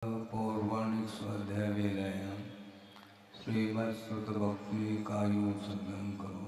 पौर्वाणिक स्वाध्याय वेलायां श्रीमत्सुत भक्ति कायु सदम करो।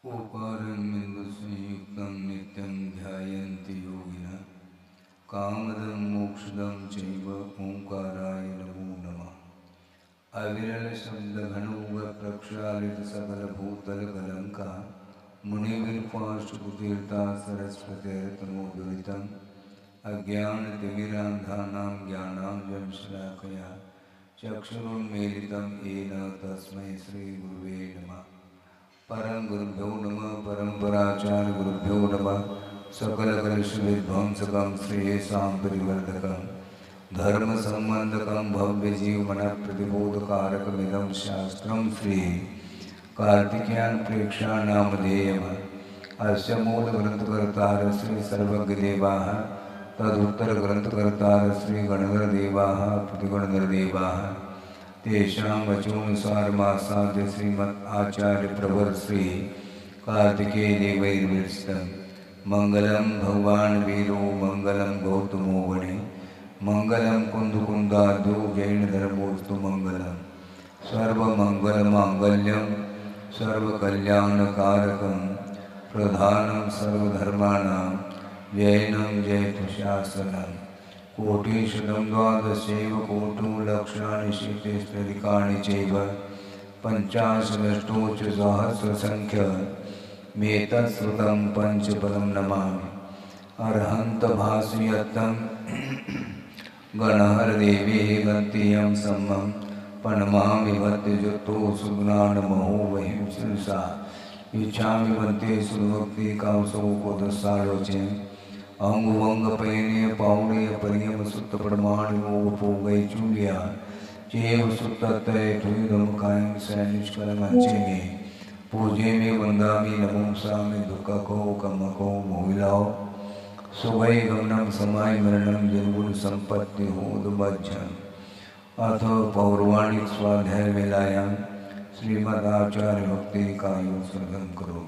ओंकारं बिंदुसंयुक्तं नित्यं ध्यायन्ति योगिनः कामदं मोक्षदं चैव ओंकाराय नमो नमः। अविरल शब्द घनौघ प्रक्षालित सकल भूतल कलंका मुनिविरपाशुतीर्था सरस्वतीर्तमोदुरितम् अज्ञानतिमिरान्धानां ज्ञानाञ्जनशलाकया चक्षुरुन्मीलितं येन तस्मै श्रीगुरुवे नमः। परं गुरुभ्यो नमः परम्पराचार्य गुरुभ्यो नमः। सकलकलुषविध्वंसकं श्रेयसां परिवर्धकं धर्म संबंधकं भव्य जीवन प्रतिबोधकारकमिदं शास्त्रं श्री कार्तिकेयन प्रेक्षा नामधेयम्। अस्य मूलग्रंथकर्तार श्री सर्वज्ञदेवाः तदुत्तरग्रंथकर्तार श्री गणधरदेवाः प्रतिगणधरदेवाः तेषां वचोनुसारमासाद्य श्रीमद् आचार्य प्रवर श्री कार्तिकेय देवैर्विरचितं मंगलम भगवान वीरो मंगलम गौतमो वने मंगलम कुंदकुंदाद्यो जैन धर्मोस्तु मंगलम सर्वमंगलमांगल्यं सर्वकल्याणकारकं प्रधानं सर्वधर्माणां जैनं जयतु कोटिशतं द्वादशैव कोटि लक्षाणि शीतेस्त्रिकाणि चैव पञ्चाशदष्टोच सहस्रसङ्ख्यमेतत्श्रुतं पञ्चपदं नमामि। अर्हन्त भासयतं गणहरदेवे गन्तीयं सम्मं प्रणमामि भक्तियुक्तो सुज्ञानमहो वहीं श्रीसा इच्छामि भन्ते सुभक्ति कावसो को दसालोचे अंग वंग पैने पावड़े परियम सुत प्रमाण मोग पोगई चूलिया चेव सुत तय ठुदम कायम सैनिष्कल मंचे में पूजे में वंदामी नमोसा में दुख को कम को मोहिलाओ सुभय गमनम समाय मरणम जन्गुण संपत्ति होद बज्जन। अथ पौर्वाणिक स्वाध्याय वेलायां श्रीमदाचार्य भक्ति कायु सदम करो।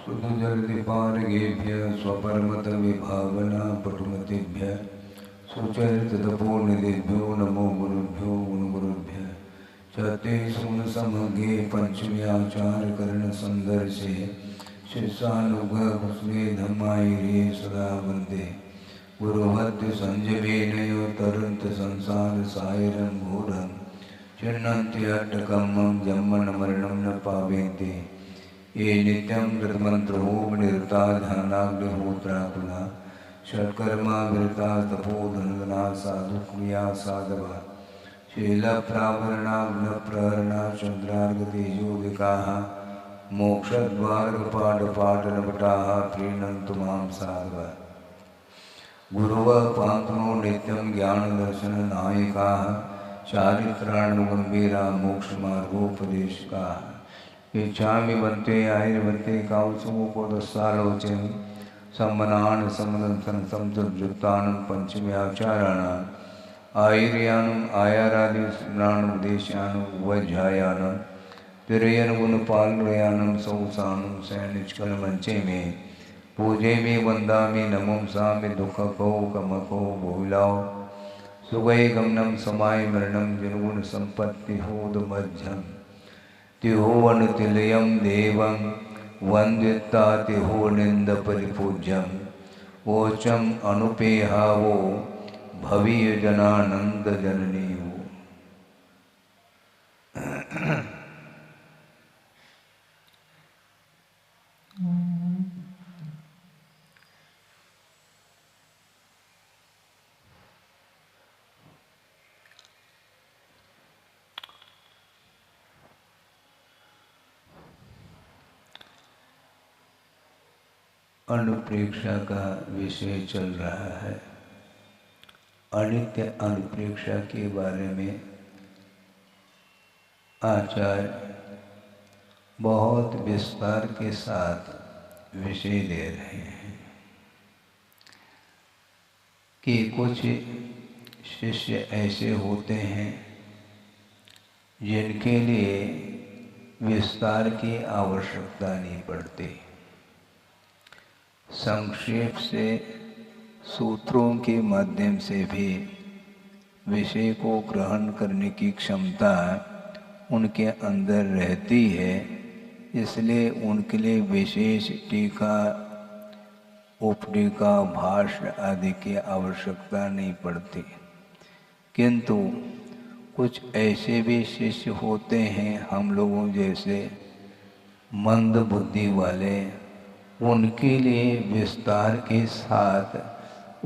सुजलदिपारगेभ्य स्वपरमत विभावना पटुमतेभ्य सुचरिततपोनिधिभ्यो नमो गुरुभ्यो गुरुभ्य चते सुन समगे पंचम्याचार कर्ण संदर्शे शिष्यानुग्रह कुसुमे धम्मायिरे सदा वंदे गुरुभक्ति संजमेनयो तरंत संसार सायरं घोरं चिन्नन्ति अट्टकम्मं जन्मन मरणं न पावेते ये नित्यं कृतमन्त्रोम निरता ध्यानाग्निहोत्राकुला षट्कर्मा विरता तपोधनगना साधु क्रिया साधवा शीलप्रावरणाग्नप्रहरणा चन्द्रार्गतेजोदिकाः मोक्षद्वारकपाटपाटलपटाः प्रीणन्तु मां साधवा गुरुवः पान्तुनो नित्यं ज्ञानदर्शननायकाः चारित्राणुगम्भीरा मोक्षमार्गोपदेशकाः इच्छामि भन्ते आयुर्वन्ते कावसो को दस्सालोचे सम्मनान समदंसन समजुत्तानं पंचम्याचाराणां आयुर्यानम आयारादि स्मरण उद्देश्यानं वज्रायानं तिरयन गुणपालयानम सौसानम सैनिचकल मंचे में पूजे में वंदा में नमम सा में दुख को कमको भूलाओ सुगय गमनम समाय मरणम निर्गुण संपत्ति होद मध्यम तिहोवन तिलयम देवं वंदिता तिहो निंद परिपूज्यम वोचम अनुपेहा वो भवीय जनानंद जननी वो। अनुप्रेक्षा का विषय चल रहा है। अनित्य अनुप्रेक्षा के बारे में आचार्य बहुत विस्तार के साथ विषय दे रहे हैं कि कुछ शिष्य ऐसे होते हैं जिनके लिए विस्तार की आवश्यकता नहीं पड़ती। संक्षेप से सूत्रों के माध्यम से भी विषय को ग्रहण करने की क्षमता उनके अंदर रहती है, इसलिए उनके लिए विशेष टीका उपटीका भाष्य आदि की आवश्यकता नहीं पड़ती। किंतु कुछ ऐसे भी शिष्य होते हैं हम लोगों जैसे मंद बुद्धि वाले, उनके लिए विस्तार के साथ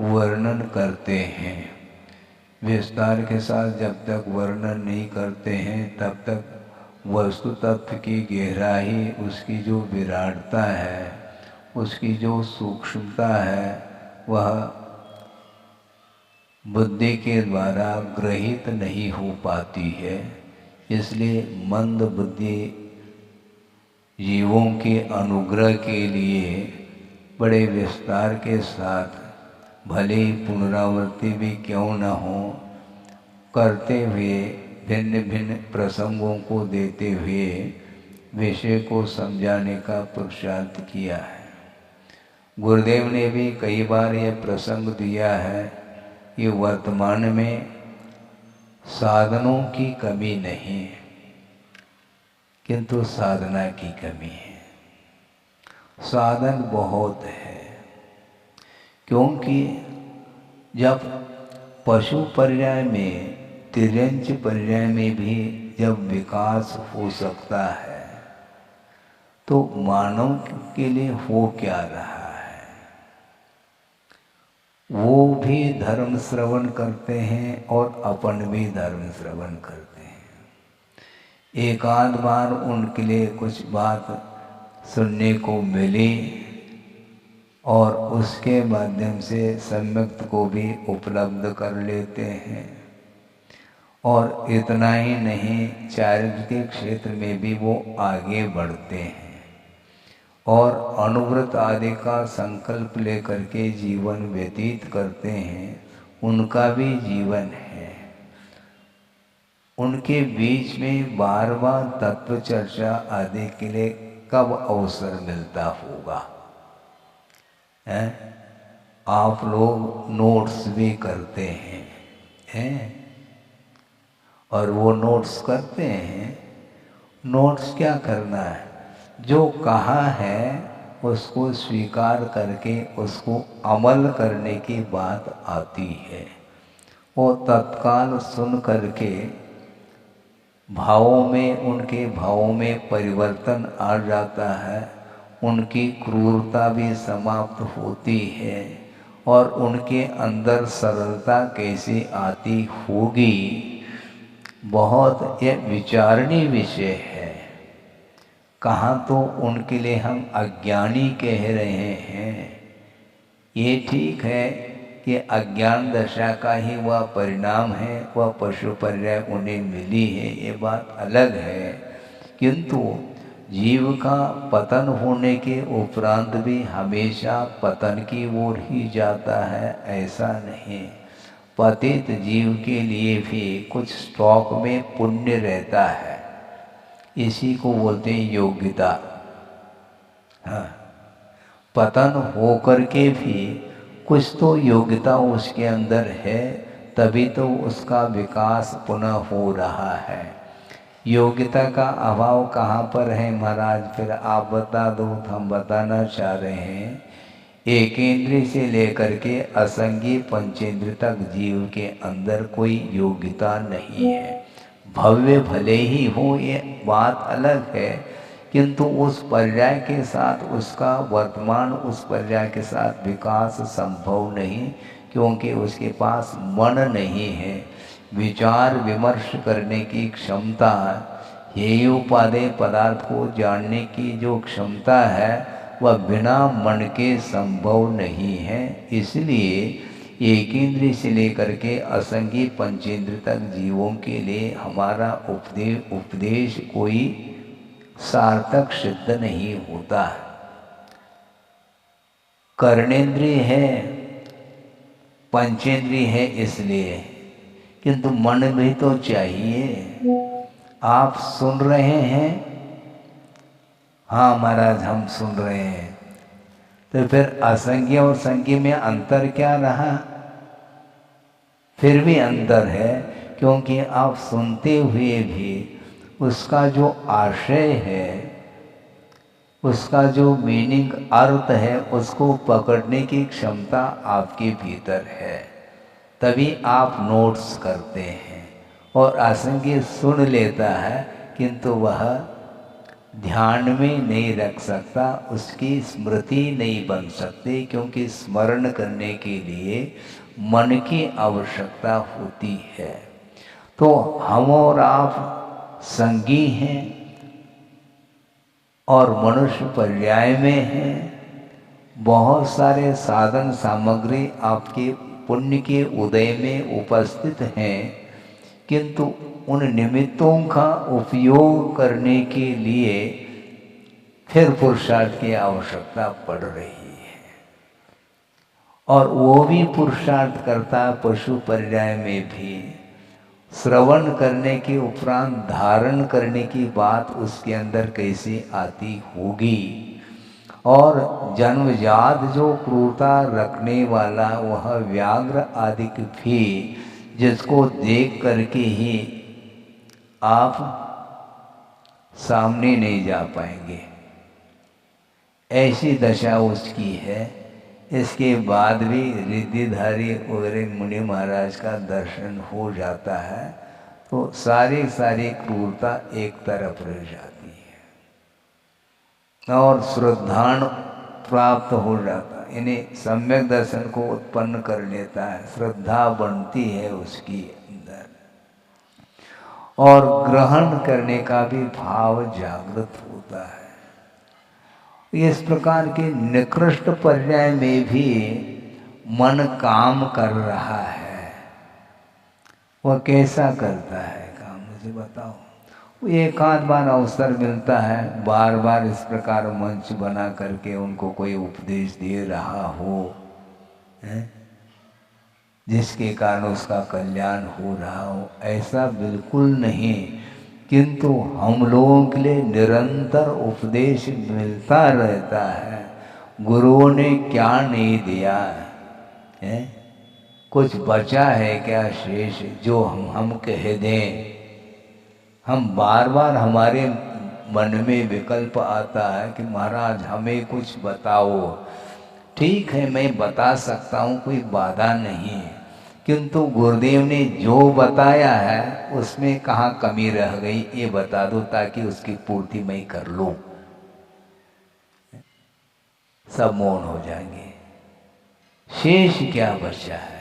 वर्णन करते हैं। विस्तार के साथ जब तक वर्णन नहीं करते हैं तब तक वस्तु तत्व की गहराई, उसकी जो विराटता है, उसकी जो सूक्ष्मता है, वह बुद्धि के द्वारा ग्रहित नहीं हो पाती है। इसलिए मंद बुद्धि जीवों के अनुग्रह के लिए बड़े विस्तार के साथ, भले ही पुनरावृत्ति भी क्यों न हो, करते हुए भिन्न भिन्न प्रसंगों को देते हुए विषय को समझाने का पुरुषार्थ किया है। गुरुदेव ने भी कई बार यह प्रसंग दिया है कि वर्तमान में साधनों की कमी नहीं है, किंतु साधना की कमी है। साधन बहुत है, क्योंकि जब पशु पर्याय में, तिर्यंच पर्याय में भी जब विकास हो सकता है तो मानव के लिए हो क्या रहा है। वो भी धर्म श्रवण करते हैं और अपन भी धर्म श्रवण करते हैं। एक आध बार उनके लिए कुछ बात सुनने को मिली और उसके माध्यम से सम्यक्त को भी उपलब्ध कर लेते हैं। और इतना ही नहीं, चारित्र के क्षेत्र में भी वो आगे बढ़ते हैं और अनुव्रत आदि का संकल्प लेकर के जीवन व्यतीत करते हैं। उनका भी जीवन है। उनके बीच में बार बार तत्व चर्चा आदि के लिए कब अवसर मिलता होगा। आप लोग नोट्स भी करते हैं, और वो नोट्स करते हैं। नोट्स क्या करना है, जो कहा है उसको स्वीकार करके उसको अमल करने की बात आती है। वो तत्काल सुन करके भावों में, उनके भावों में परिवर्तन आ जाता है, उनकी क्रूरता भी समाप्त होती है और उनके अंदर सरलता कैसे आती होगी, बहुत यह विचारणीय विषय है। कहाँ तो उनके लिए हम अज्ञानी कह रहे हैं। ये ठीक है कि अज्ञान दशा का ही वह परिणाम है, वह पशु पर्याय उन्हें मिली है, ये बात अलग है। किंतु जीव का पतन होने के उपरांत भी हमेशा पतन की ओर ही जाता है ऐसा नहीं। पतित जीव के लिए भी कुछ स्टॉक में पुण्य रहता है, इसी को बोलते हैं योग्यता। हाँ, पतन होकर के भी कुछ तो योग्यता उसके अंदर है, तभी तो उसका विकास पुनः हो रहा है। योग्यता का अभाव कहाँ पर है महाराज, फिर आप बता दो तो हम बताना चाह रहे हैं। एकेंद्रिय से लेकर के असंगी पंचेंद्र तक जीव के अंदर कोई योग्यता नहीं है। भव्य भले ही हो ये बात अलग है, किंतु उस पर्याय के साथ उसका वर्तमान उस पर्याय के साथ विकास संभव नहीं, क्योंकि उसके पास मन नहीं है। विचार विमर्श करने की क्षमता, हेयोपादेय पदार्थ को जानने की जो क्षमता है वह बिना मन के संभव नहीं है। इसलिए एक इंद्रिय से लेकर के असंगी पंचेंद्र तक जीवों के लिए हमारा उपदेश कोई सार्थक सिद्ध नहीं होता। कर्णेंद्रिय है, पंचेंद्रिय है इसलिए, किंतु मन भी तो चाहिए। आप सुन रहे हैं, हाँ महाराज हम सुन रहे हैं, तो फिर असंगी और संगी में अंतर क्या रहा? फिर भी अंतर है, क्योंकि आप सुनते हुए भी उसका जो आशय है, उसका जो मीनिंग अर्थ है, उसको पकड़ने की क्षमता आपके भीतर है, तभी आप नोट्स करते हैं। और असंगी सुन लेता है किंतु वह ध्यान में नहीं रख सकता, उसकी स्मृति नहीं बन सकती, क्योंकि स्मरण करने के लिए मन की आवश्यकता होती है। तो हम और आप संगी हैं और मनुष्य पर्याय में हैं। बहुत सारे साधन सामग्री आपके पुण्य के उदय में उपस्थित हैं, किंतु उन निमित्तों का उपयोग करने के लिए फिर पुरुषार्थ की आवश्यकता पड़ रही है। और वो भी पुरुषार्थ करता पशु पर्याय में भी। श्रवण करने के उपरांत धारण करने की बात उसके अंदर कैसे आती होगी। और जन्मजात जो क्रूरता रखने वाला वह व्याघ्र आदि भी, जिसको देख करके ही आप सामने नहीं जा पाएंगे, ऐसी दशा उसकी है। इसके बाद भी रिद्धिधारी वगैरह मुनि महाराज का दर्शन हो जाता है तो सारी क्रूरता एक तरफ रह जाती है और श्रद्धान प्राप्त हो जाता है, इन्हें सम्यक दर्शन को उत्पन्न कर लेता है, श्रद्धा बनती है उसकी अंदर और ग्रहण करने का भी भाव जागृत होता है। इस प्रकार के निकृष्ट पर्याय में भी मन काम कर रहा है। वह कैसा करता है काम, मुझे बताओ। एक आध बार अवसर मिलता है, बार बार इस प्रकार मंच बना करके उनको कोई उपदेश दे रहा हो, जिसके कारण उसका कल्याण हो रहा हो, ऐसा बिल्कुल नहीं। किंतु हम लोगों के लिए निरंतर उपदेश मिलता रहता है। गुरुओं ने क्या नहीं दिया है? कुछ बचा है क्या शेष जो हम कह दें? हम बार बार हमारे मन में विकल्प आता है कि महाराज हमें कुछ बताओ। ठीक है, मैं बता सकता हूँ, कोई बाधा नहीं, किंतु गुरुदेव ने जो बताया है उसमें कहाँ कमी रह गई ये बता दो, ताकि उसकी पूर्ति मैं कर लूं। सब मौन हो जाएंगे, शेष क्या बचा है?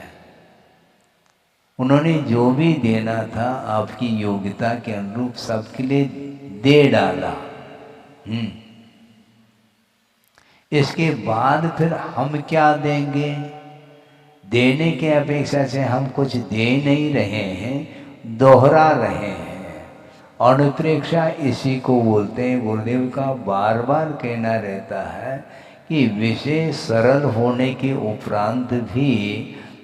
उन्होंने जो भी देना था आपकी योग्यता के अनुरूप सबके लिए दे डाला। इसके बाद फिर हम क्या देंगे? देने के अपेक्षा से हम कुछ दे नहीं रहे हैं, दोहरा रहे हैं। अनुप्रेक्षा इसी को बोलते हैं। गुरुदेव का बार बार कहना रहता है कि विषय सरल होने के उपरांत भी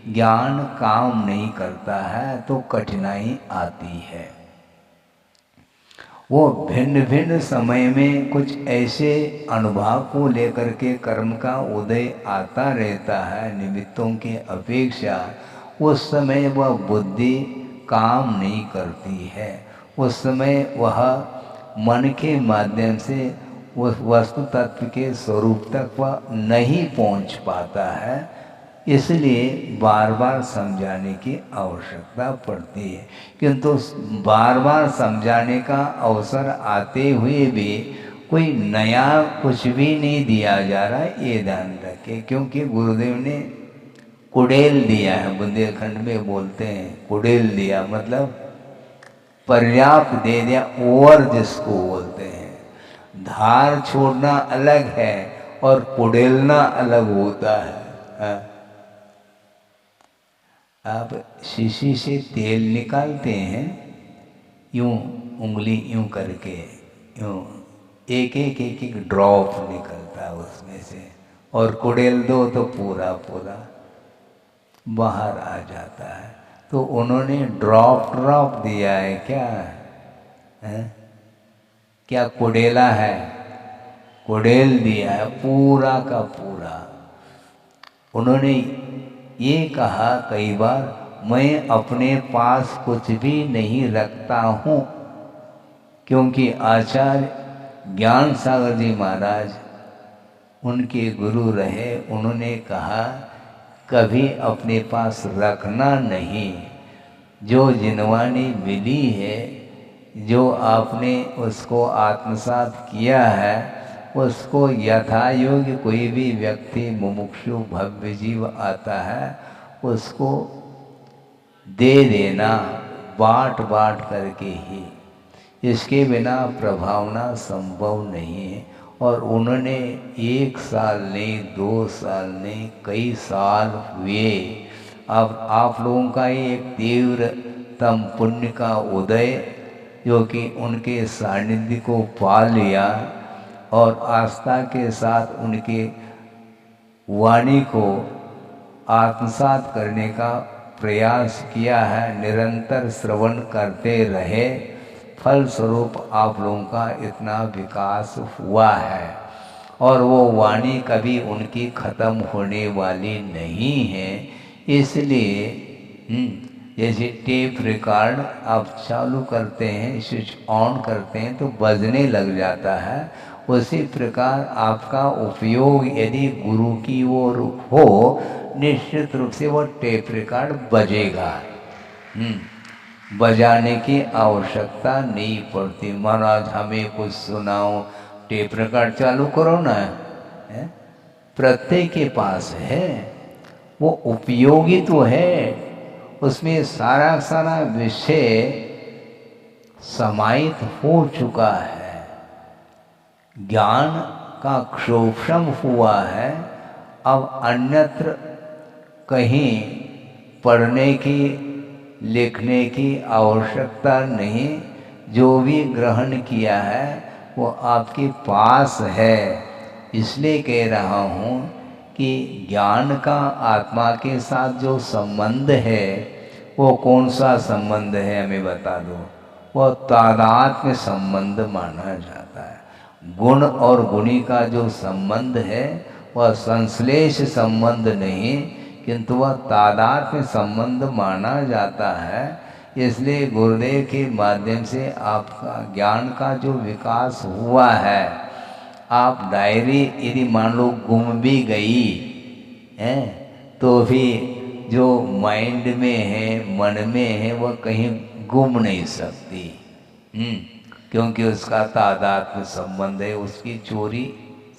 ज्ञान काम नहीं करता है तो कठिनाई आती है। वो भिन्न भिन्न समय में कुछ ऐसे अनुभव को लेकर के कर्म का उदय आता रहता है निमित्तों के अपेक्षा। उस समय वह बुद्धि काम नहीं करती है। उस समय वह मन के माध्यम से उस वस्तु तत्व के स्वरूप तक वह नहीं पहुंच पाता है। इसलिए बार बार समझाने की आवश्यकता पड़ती है। किंतु बार बार समझाने का अवसर आते हुए भी कोई नया कुछ भी नहीं दिया जा रहा है, ये ध्यान रखें। क्योंकि गुरुदेव ने कुड़ेल दिया है, बुंदेलखंड में बोलते हैं कुड़ेल दिया, मतलब पर्याप्त दे दिया, ओवर जिसको बोलते हैं। धार छोड़ना अलग है और कुड़ेलना अलग होता है। आप शीशी से तेल निकालते हैं, यूं उंगली यूं करके, यूं एक एक एक एक ड्रॉप निकलता है उसमें से, और कुड़ेल दो तो पूरा पूरा बाहर आ जाता है। तो उन्होंने ड्रॉप ड्रॉप दिया है क्या है? क्या कुड़ेला है? कुड़ेल दिया है पूरा का पूरा। उन्होंने ये कहा कई बार, मैं अपने पास कुछ भी नहीं रखता हूँ, क्योंकि आचार्य ज्ञान सागर जी महाराज उनके गुरु रहे। उन्होंने कहा कभी अपने पास रखना नहीं। जो जिनवानी मिली है, जो आपने उसको आत्मसात किया है, उसको यथा योग्य कोई भी व्यक्ति मुमुक्षु भव्य जीव आता है उसको दे देना, बांट बांट करके ही। इसके बिना प्रभावना संभव नहीं है। और उन्होंने 1 साल नहीं, 2 साल नहीं, कई साल हुए। अब आप लोगों का ही एक तीव्रतम पुण्य का उदय, जो कि उनके सानिध्य को पा लिया और आस्था के साथ उनके वाणी को आत्मसात करने का प्रयास किया है, निरंतर श्रवण करते रहे। फलस्वरूप आप लोगों का इतना विकास हुआ है। और वो वाणी कभी उनकी ख़त्म होने वाली नहीं है। इसलिए जैसे टेप रिकॉर्ड आप चालू करते हैं, स्विच ऑन करते हैं तो बजने लग जाता है, उसी प्रकार आपका उपयोग यदि गुरु की ओर हो, निश्चित रूप से वो टेप रिकॉर्ड बजेगा। बजाने की आवश्यकता नहीं पड़ती। महाराज हमें कुछ सुनाओ, टेप रिकॉर्ड चालू करो ना, है? प्रत्येक के पास है, वो उपयोगी तो है, उसमें सारा सारा विषय समाहित हो चुका है, ज्ञान का क्षोभम हुआ है। अब अन्यत्र कहीं पढ़ने की लिखने की आवश्यकता नहीं। जो भी ग्रहण किया है वो आपके पास है। इसलिए कह रहा हूँ कि ज्ञान का आत्मा के साथ जो संबंध है वो कौन सा संबंध है हमें बता दो। वो तादात्म्य संबंध माना जाता है। गुण और गुणी का जो संबंध है वह संश्लेष संबंध नहीं, किंतु वह तादात्म्य संबंध माना जाता है। इसलिए गुरुदेव के माध्यम से आपका ज्ञान का जो विकास हुआ है, आप डायरी यदि मान लो गुम भी गई है तो भी जो माइंड में है, मन में है, वह कहीं गुम नहीं सकती, क्योंकि उसका तादात्म्य संबंध है, उसकी चोरी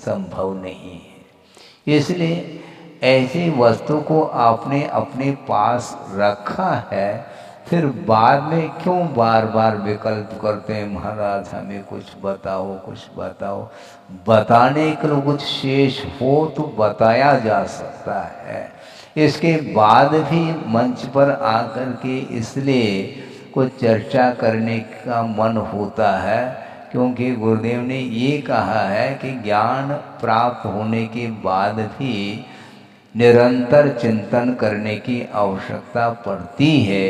संभव नहीं है। इसलिए ऐसी वस्तु को आपने अपने पास रखा है, फिर बाद में क्यों बार बार विकल्प करते हैं, महाराज हमें कुछ बताओ, कुछ बताओ। बताने के लिए कुछ शेष हो तो बताया जा सकता है। इसके बाद भी मंच पर आकर के इसलिए कुछ चर्चा करने का मन होता है, क्योंकि गुरुदेव ने ये कहा है कि ज्ञान प्राप्त होने के बाद भी निरंतर चिंतन करने की आवश्यकता पड़ती है।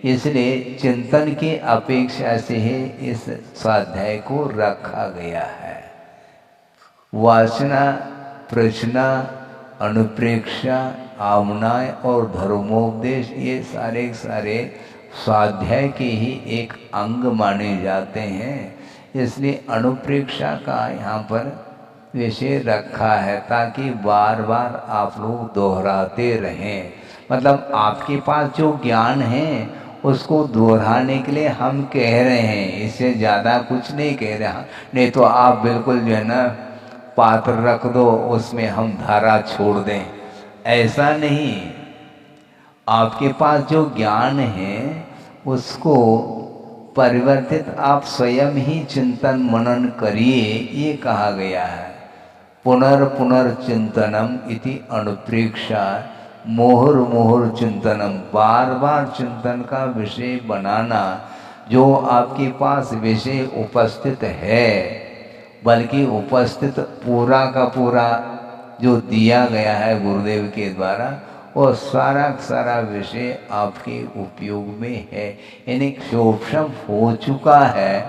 इसलिए चिंतन की अपेक्षा से ही इस स्वाध्याय को रखा गया है। वासना, प्रश्ना, अनुप्रेक्षा, आमनाय और धर्मोपदेश ये सारे स्वाध्याय के ही एक अंग माने जाते हैं। इसलिए अनुप्रेक्षा का यहाँ पर विषय रखा है ताकि बार बार आप लोग दोहराते रहें। मतलब आपके पास जो ज्ञान है उसको दोहराने के लिए हम कह रहे हैं, इससे ज़्यादा कुछ नहीं कह रहे हैं। नहीं तो आप बिल्कुल जो है ना पात्र रख दो, उसमें हम धारा छोड़ दें, ऐसा नहीं। आपके पास जो ज्ञान है उसको परिवर्तित आप स्वयं ही चिंतन मनन करिए, ये कहा गया है। पुनर्चिंतनम इति अनुप्रेक्षा मुहुर्मुहुर् चिंतनम, बार बार चिंतन का विषय बनाना। जो आपके पास विषय उपस्थित है, बल्कि उपस्थित पूरा का पूरा जो दिया गया है गुरुदेव के द्वारा, वो सारा विषय आपके उपयोग में है, यानी क्षोभम हो चुका है।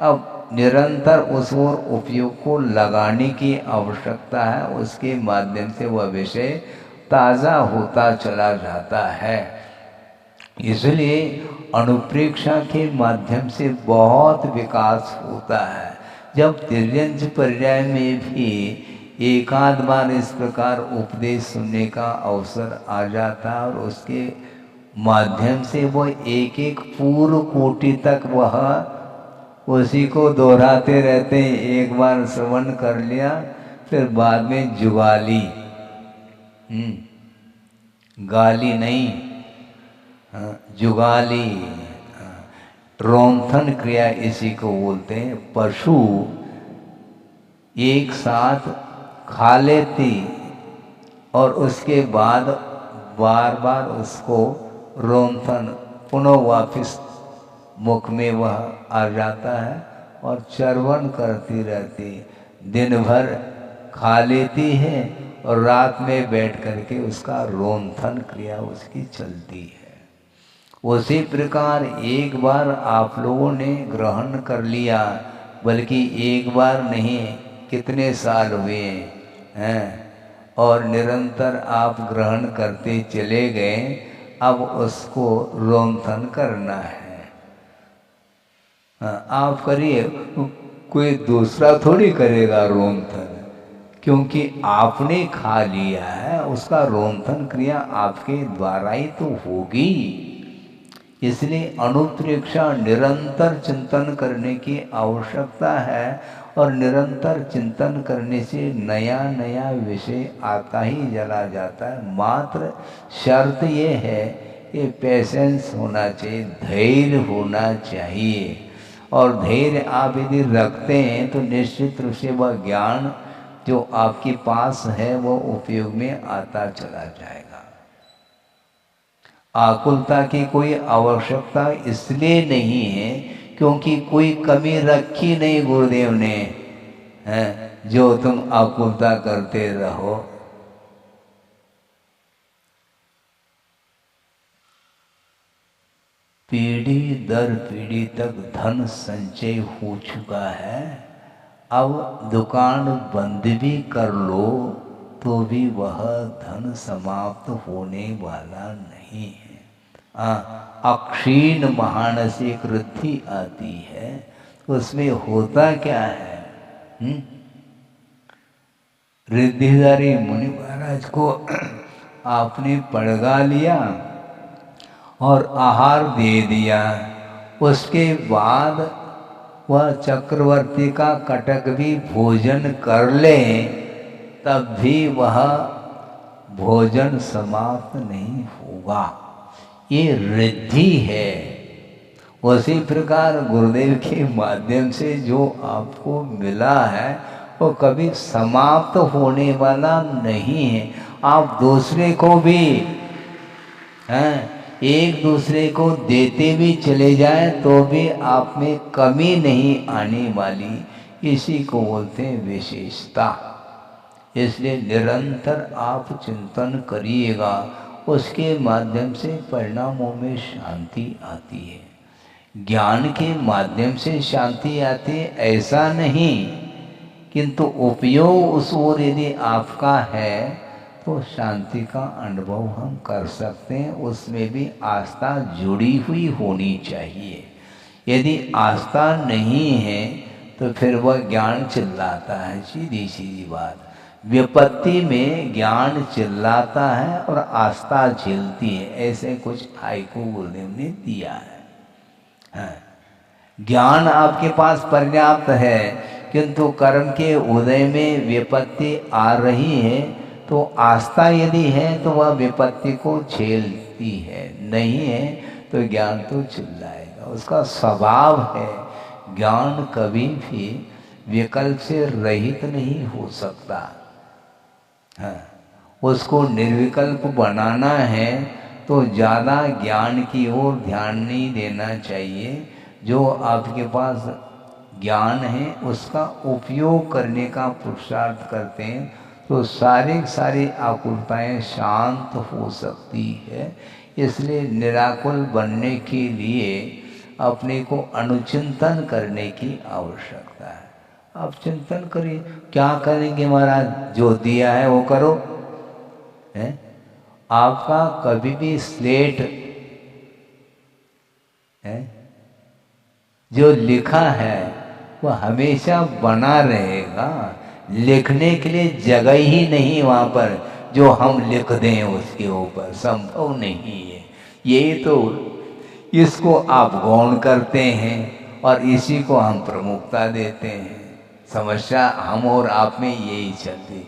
अब निरंतर उस ओर उपयोग को लगाने की आवश्यकता है, उसके माध्यम से वह विषय ताज़ा होता चला जाता है। इसलिए अनुप्रेक्षा के माध्यम से बहुत विकास होता है। जब तिर्यंच पर्याय में भी एक आध बार इस प्रकार उपदेश सुनने का अवसर आ जाता है और उसके माध्यम से वह एक एक पूर्व कोटि तक वह उसी को दोहराते रहते हैं। एक बार श्रवण कर लिया, फिर बाद में जुगाली, गाली नहीं, जुगाली, रोंथन क्रिया इसी को बोलते हैं। पशु एक साथ खा लेती और उसके बाद बार बार उसको रोंथन पुनः वापिस मुख में वह आ जाता है और चरवन करती रहती। दिन भर खा लेती है और रात में बैठ करके उसका रोंथन क्रिया उसकी चलती है। उसी प्रकार एक बार आप लोगों ने ग्रहण कर लिया, बल्कि एक बार नहीं, कितने साल हुए हैं, और निरंतर आप ग्रहण करते चले गए। अब उसको रोंथन करना है। आप करिए, कोई दूसरा थोड़ी करेगा रोंथन, क्योंकि आपने खा लिया है, उसका रोंथन क्रिया आपके द्वारा ही तो होगी। इसलिए अनुप्रेक्षा निरंतर चिंतन करने की आवश्यकता है, और निरंतर चिंतन करने से नया नया विषय आता ही चला जाता है। मात्र शर्त ये है कि पेशेंस होना चाहिए, धैर्य होना चाहिए। और धैर्य आप यदि रखते हैं तो निश्चित रूप से वह ज्ञान जो आपके पास है वो उपयोग में आता चला जाएगा। आकुलता की कोई आवश्यकता इसलिए नहीं है क्योंकि कोई कमी रखी नहीं गुरुदेव ने, है जो तुम आकुलता करते रहो। पीढ़ी दर पीढ़ी तक धन संचय हो चुका है। अब दुकान बंद भी कर लो तो भी वह धन समाप्त होने वाला नहीं है। अक्षीण महानसी वृद्धि आती है, उसमें होता क्या है? रिद्धिधारी मुनि महाराज को आपने पड़गा लिया और आहार दे दिया, उसके बाद वह चक्रवर्ती का कटक भी भोजन कर ले, तब भी वह भोजन समाप्त नहीं होगा। ये रिद्धि है। उसी प्रकार गुरुदेव के माध्यम से जो आपको मिला है वो कभी समाप्त होने वाला नहीं है। आप दूसरे को भी एक दूसरे को देते भी चले जाए तो भी आप में कमी नहीं आने वाली, इसी को बोलते हैं विशेषता। इसलिए निरंतर आप चिंतन करिएगा, उसके माध्यम से परिणामों में शांति आती है। ज्ञान के माध्यम से शांति आती है ऐसा नहीं, किंतु उपयोग उस ओर यदि आपका है तो शांति का अनुभव हम कर सकते हैं। उसमें भी आस्था जुड़ी हुई होनी चाहिए। यदि आस्था नहीं है तो फिर वह ज्ञान चिल्लाता है, सीधी सीधी बात। विपत्ति में ज्ञान चिल्लाता है और आस्था झेलती है, ऐसे कुछ हाइकू गुरुदेव ने दिया है। हाँ, ज्ञान आपके पास पर्याप्त है, किंतु कर्म के उदय में विपत्ति आ रही है तो आस्था यदि है तो वह विपत्ति को झेलती है, नहीं है तो ज्ञान तो चिल्लाएगा। उसका स्वभाव है। ज्ञान कभी भी विकल्प से रहित नहीं हो सकता। हाँ, उसको निर्विकल्प बनाना है तो ज़्यादा ज्ञान की ओर ध्यान नहीं देना चाहिए। जो आपके पास ज्ञान है उसका उपयोग करने का पुरुषार्थ करते हैं तो सारी आकुलताएं शांत हो सकती है। इसलिए निराकुल बनने के लिए अपने को अनुचिंतन करने की आवश्यकता है। आप चिंतन करिए, क्या करेंगे महाराज, जो दिया है वो करो। है आपका कभी भी स्लेट है जो लिखा है वह हमेशा बना रहेगा। लिखने के लिए जगह ही नहीं वहाँ पर जो हम लिख दें उसके ऊपर, संभव नहीं है। ये तो इसको आप गौण करते हैं और इसी को हम प्रमुखता देते हैं। समस्या हम और आप में यही चलती।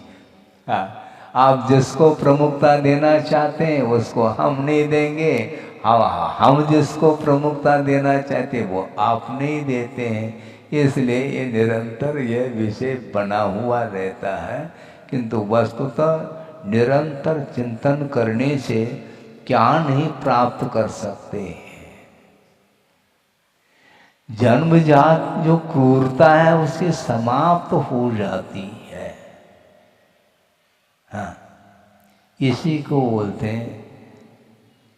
हाँ, आप जिसको प्रमुखता देना चाहते हैं उसको हम नहीं देंगे, हम जिसको प्रमुखता देना चाहते हैं वो आप नहीं देते हैं। इसलिए ये निरंतर यह विषय बना हुआ रहता है। किंतु वस्तुतः निरंतर चिंतन करने से क्या नहीं प्राप्त कर सकते हैं। जन्मजात जो क्रूरता है उसकी समाप्त हो जाती है। हाँ, इसी को बोलते हैं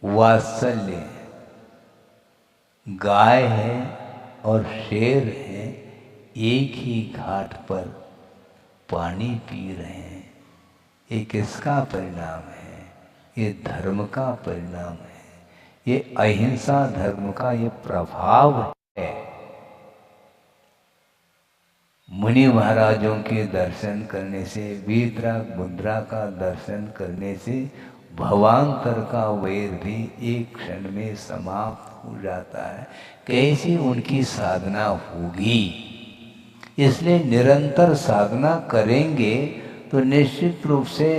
वात्सल्य। गाय है और शेर है, एक ही घाट पर पानी पी रहे हैं। ये किसका परिणाम है? ये धर्म का परिणाम है। ये अहिंसा धर्म का ये प्रभाव है। मुनि महाराजों के दर्शन करने से, वीतराग मुद्रा का दर्शन करने से भवांतर का वैर भी एक क्षण में समाप्त हो जाता है। कैसी उनकी साधना होगी। इसलिए निरंतर साधना करेंगे तो निश्चित रूप से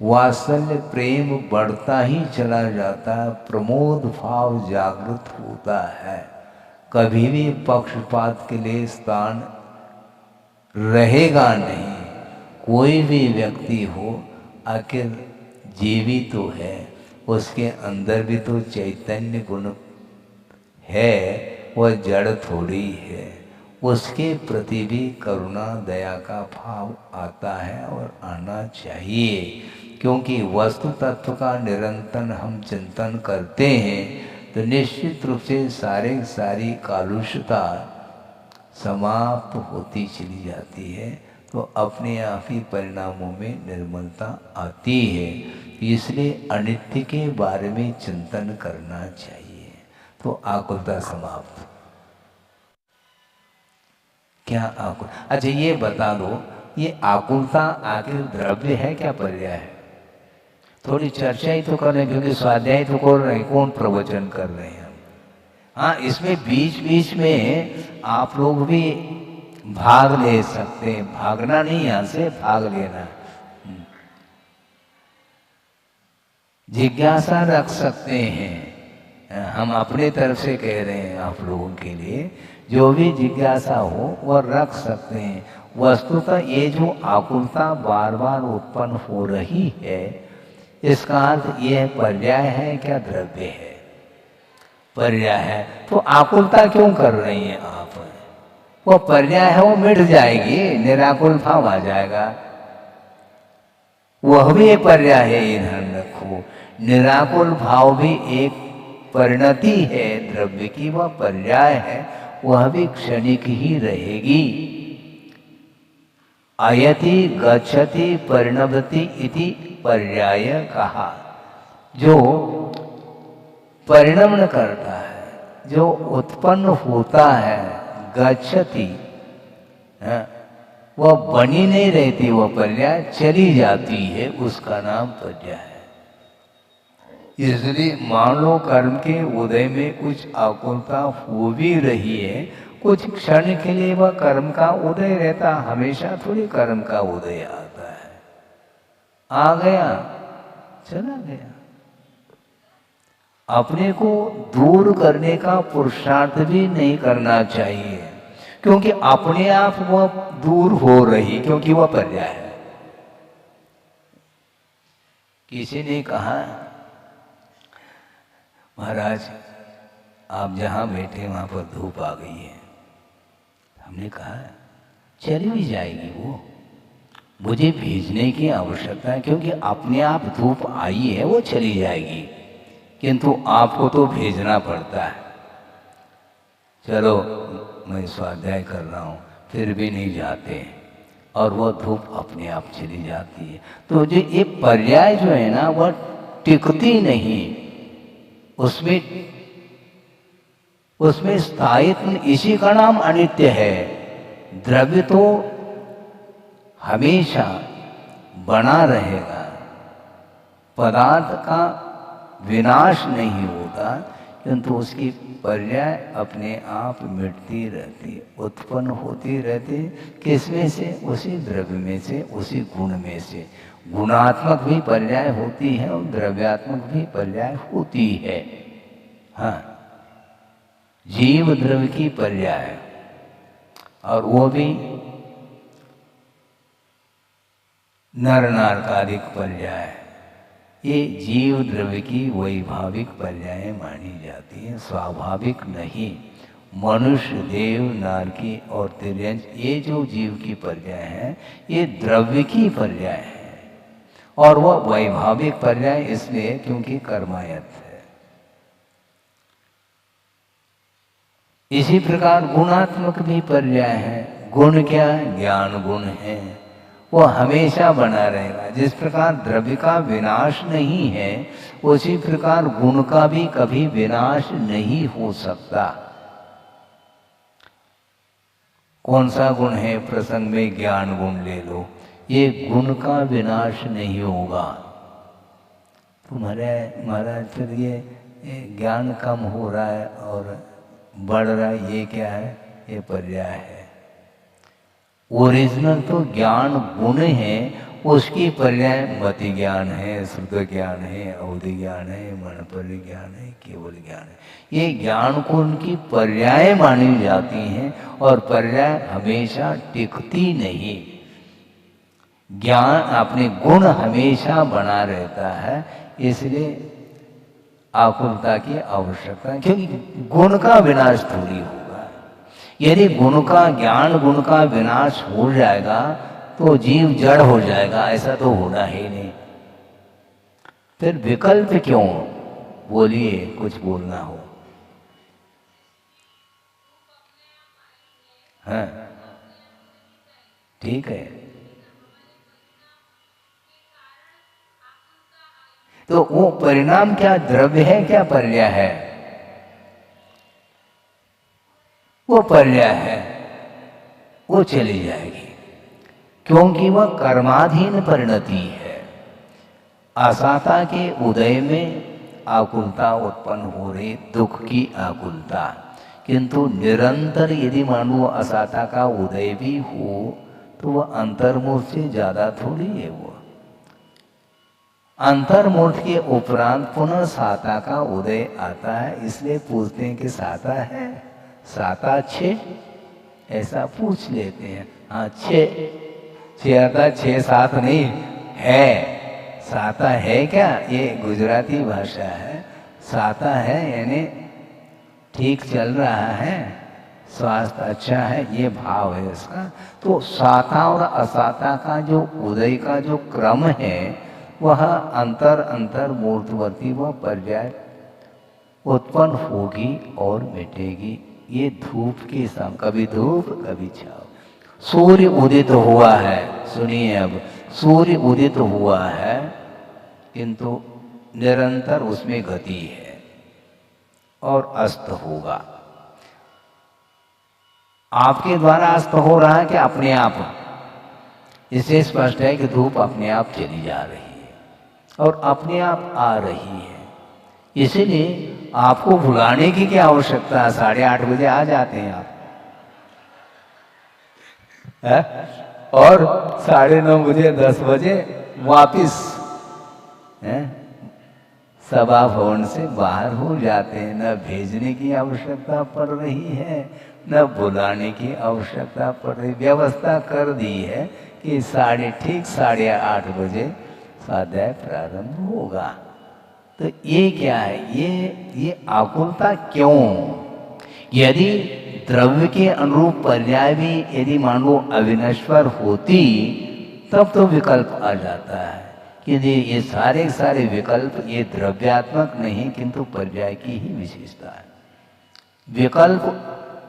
वात्सल्य प्रेम बढ़ता ही चला जाता है, प्रमोद भाव जागृत होता है। कभी भी पक्षपात के लिए स्थान रहेगा नहीं। कोई भी व्यक्ति हो, आखिर जीवी तो है, उसके अंदर भी तो चैतन्य गुण है, वह जड़ थोड़ी है। उसके प्रति भी करुणा दया का भाव आता है और आना चाहिए। क्योंकि वस्तु तत्व का निरंतर हम चिंतन करते हैं तो निश्चित रूप से सारी कालुषता समाप्त होती चली जाती है, तो अपने आप ही परिणामों में निर्मलता आती है। इसलिए अनित्य के बारे में चिंतन करना चाहिए तो आकुलता समाप्त। क्या आकुल, अच्छा ये बता दो, ये आकुलता आखिर द्रव्य है क्या पर्याय है? थोड़ी चर्चा ही तो कर रहे हैं, क्योंकि स्वाध्याय तो कर रहे हैं, कौन प्रवचन कर रहे हैं। हाँ, इसमें बीच बीच में आप लोग भी भाग ले सकते हैं। भागना नहीं, यहाँ से भाग लेना। जिज्ञासा रख सकते हैं। हम अपने तरफ से कह रहे हैं आप लोगों के लिए, जो भी जिज्ञासा हो वह रख सकते हैं। वस्तुतः ये जो आकुलता बार बार उत्पन्न हो रही है, इसका अर्थ यह पर्याय है क्या द्रव्य है? पर्याय है। तो आकुलता क्यों कर रही हैं आप? वो पर्याय है, वो मिट जाएगी, निराकुल भाव आ जाएगा। वह भी एक पर्याय है, ये ध्यान रखो। निराकुल भाव भी एक परिणति है द्रव्य की, वह पर्याय है, वह भी क्षणिक ही रहेगी। आयति गच्छति परिणमति इति पर्याय कहा। जो परिणमन करता है, जो उत्पन्न होता है, गच्छति, वह बनी नहीं रहती, वह पर्याय चली जाती है, उसका नाम पर्याय है। इसलिए मान लो कर्म के उदय में कुछ आकुलता हो भी रही है, कुछ क्षण के लिए वह कर्म का उदय रहता, हमेशा थोड़ी कर्म का उदय आता है। आ गया, चला गया। अपने को दूर करने का पुरुषार्थ भी नहीं करना चाहिए, क्योंकि अपने आप वह दूर हो रही, क्योंकि वह पर्याय है। किसी ने कहा, महाराज आप जहां बैठे वहां पर धूप आ गई है। हमने कहा चली भी जाएगी, वो मुझे भेजने की आवश्यकता है, क्योंकि अपने आप धूप आई है, वो चली जाएगी, किंतु आपको तो भेजना पड़ता है। चलो मैं स्वाध्याय कर रहा हूँ, फिर भी नहीं जाते, और वह धूप अपने आप चली जाती है। तो जो ये पर्याय जो है ना, वह टिकती नहीं, उसमें स्थायित्व, इसी का नाम अनित्य है। द्रव्य तो हमेशा बना रहेगा, पदार्थ का विनाश नहीं होता, किंतु उसकी पर्याय अपने आप मिटती रहती, उत्पन्न होती रहती। किसमें से? उसी द्रव्य में से, उसी गुण में से। गुणात्मक भी पर्याय होती है और द्रव्यात्मक भी पर्याय होती है। हाँ, जीव द्रव्य की पर्याय, और वो भी नर नारकादिक पर्याय। ये जीव द्रव्य की वैभाविक पर्याय मानी जाती है, स्वाभाविक नहीं। मनुष्य, देव, नारकी और तिर्यंच, ये जो जीव की पर्याय है, ये द्रव्य की पर्याय है, और वह वैभाविक पर्याय इसलिए क्योंकि कर्मायत है। इसी प्रकार गुणात्मक भी पर्याय है। गुण क्या? ज्ञान गुण है, वो हमेशा बना रहेगा। जिस प्रकार द्रव्य का विनाश नहीं है, उसी प्रकार गुण का भी कभी विनाश नहीं हो सकता। कौन सा गुण है? प्रसंग में ज्ञान गुण ले लो, ये गुण का विनाश नहीं होगा। तुम्हारे महाराज फिर ये ज्ञान कम हो रहा है और बढ़ रहा है, ये क्या है? ये पर्याय है। ओरिजिनल तो ज्ञान गुण है, उसकी पर्याय मति ज्ञान है, श्रुत ज्ञान है, अवधि ज्ञान है, मनपरि ज्ञान है, केवल ज्ञान है। ये ज्ञान को उनकी पर्याय मानी जाती हैं, और पर्याय हमेशा टिकती नहीं। ज्ञान अपने गुण हमेशा बना रहता है, इसलिए आकुलता की आवश्यकता है, क्योंकि गुण का विनाश थोड़ी होगा। यदि गुण का, ज्ञान गुण का विनाश हो जाएगा तो जीव जड़ हो जाएगा, ऐसा तो होना ही नहीं। फिर विकल्प क्यों? बोलिए, कुछ बोलना हो। हाँ, ठीक है। तो वो परिणाम क्या? द्रव्य है क्या पर्याय है? वो पर्याय है, वो चली जाएगी, क्योंकि वह कर्माधीन परिणति है। असाता के उदय में आकुलता उत्पन्न हो रही, दुख की आकुलता, किंतु निरंतर यदि मानो असाता का उदय भी हो, तो वह अंतर्मूर्त से ज्यादा थोड़ी है। वो अंतर्मूर्त के उपरांत पुनः साता का उदय आता है, इसलिए पूछते हैं कि साता है? साता 6, ऐसा पूछ लेते हैं। हाँ, 6 आता, 6 7 नहीं है, साता है क्या, ये गुजराती भाषा है। साता है यानी ठीक चल रहा है, स्वास्थ्य अच्छा है, ये भाव है इसका। तो साता और असाता का जो उदय का जो क्रम है वह अंतर अंतर मूर्तवती व पर्याय उत्पन्न होगी और मिटेगी। ये धूप के सम, कभी धूप कभी छाव। सूर्य उदित हुआ है, सुनिए अब, सूर्य उदित हुआ है किंतु निरंतर उसमें गति है और अस्त होगा। आपके द्वारा अस्त हो रहा है कि अपने आप? इससे स्पष्ट है कि धूप अपने आप चली जा रही है और अपने आप आ रही है। इसीलिए आपको भुलाने की क्या आवश्यकता है? 8:30 बजे आ जाते हैं आप है? और 9:30 बजे 10 बजे वापिस है सभा भवन से बाहर हो जाते हैं। न भेजने की आवश्यकता पड़ रही है, न बुलाने की आवश्यकता पड़ रही। व्यवस्था कर दी है कि 8:30 बजे स्वाध्याय प्रारंभ होगा। तो ये क्या है? ये आकुलता क्यों? यदि द्रव्य के अनुरूप पर्याय भी यदि मान लो अविनश्वर होती तब तो विकल्प आ जाता है। यदि ये सारे विकल्प ये द्रव्यात्मक नहीं किंतु पर्याय की ही विशेषता है। विकल्प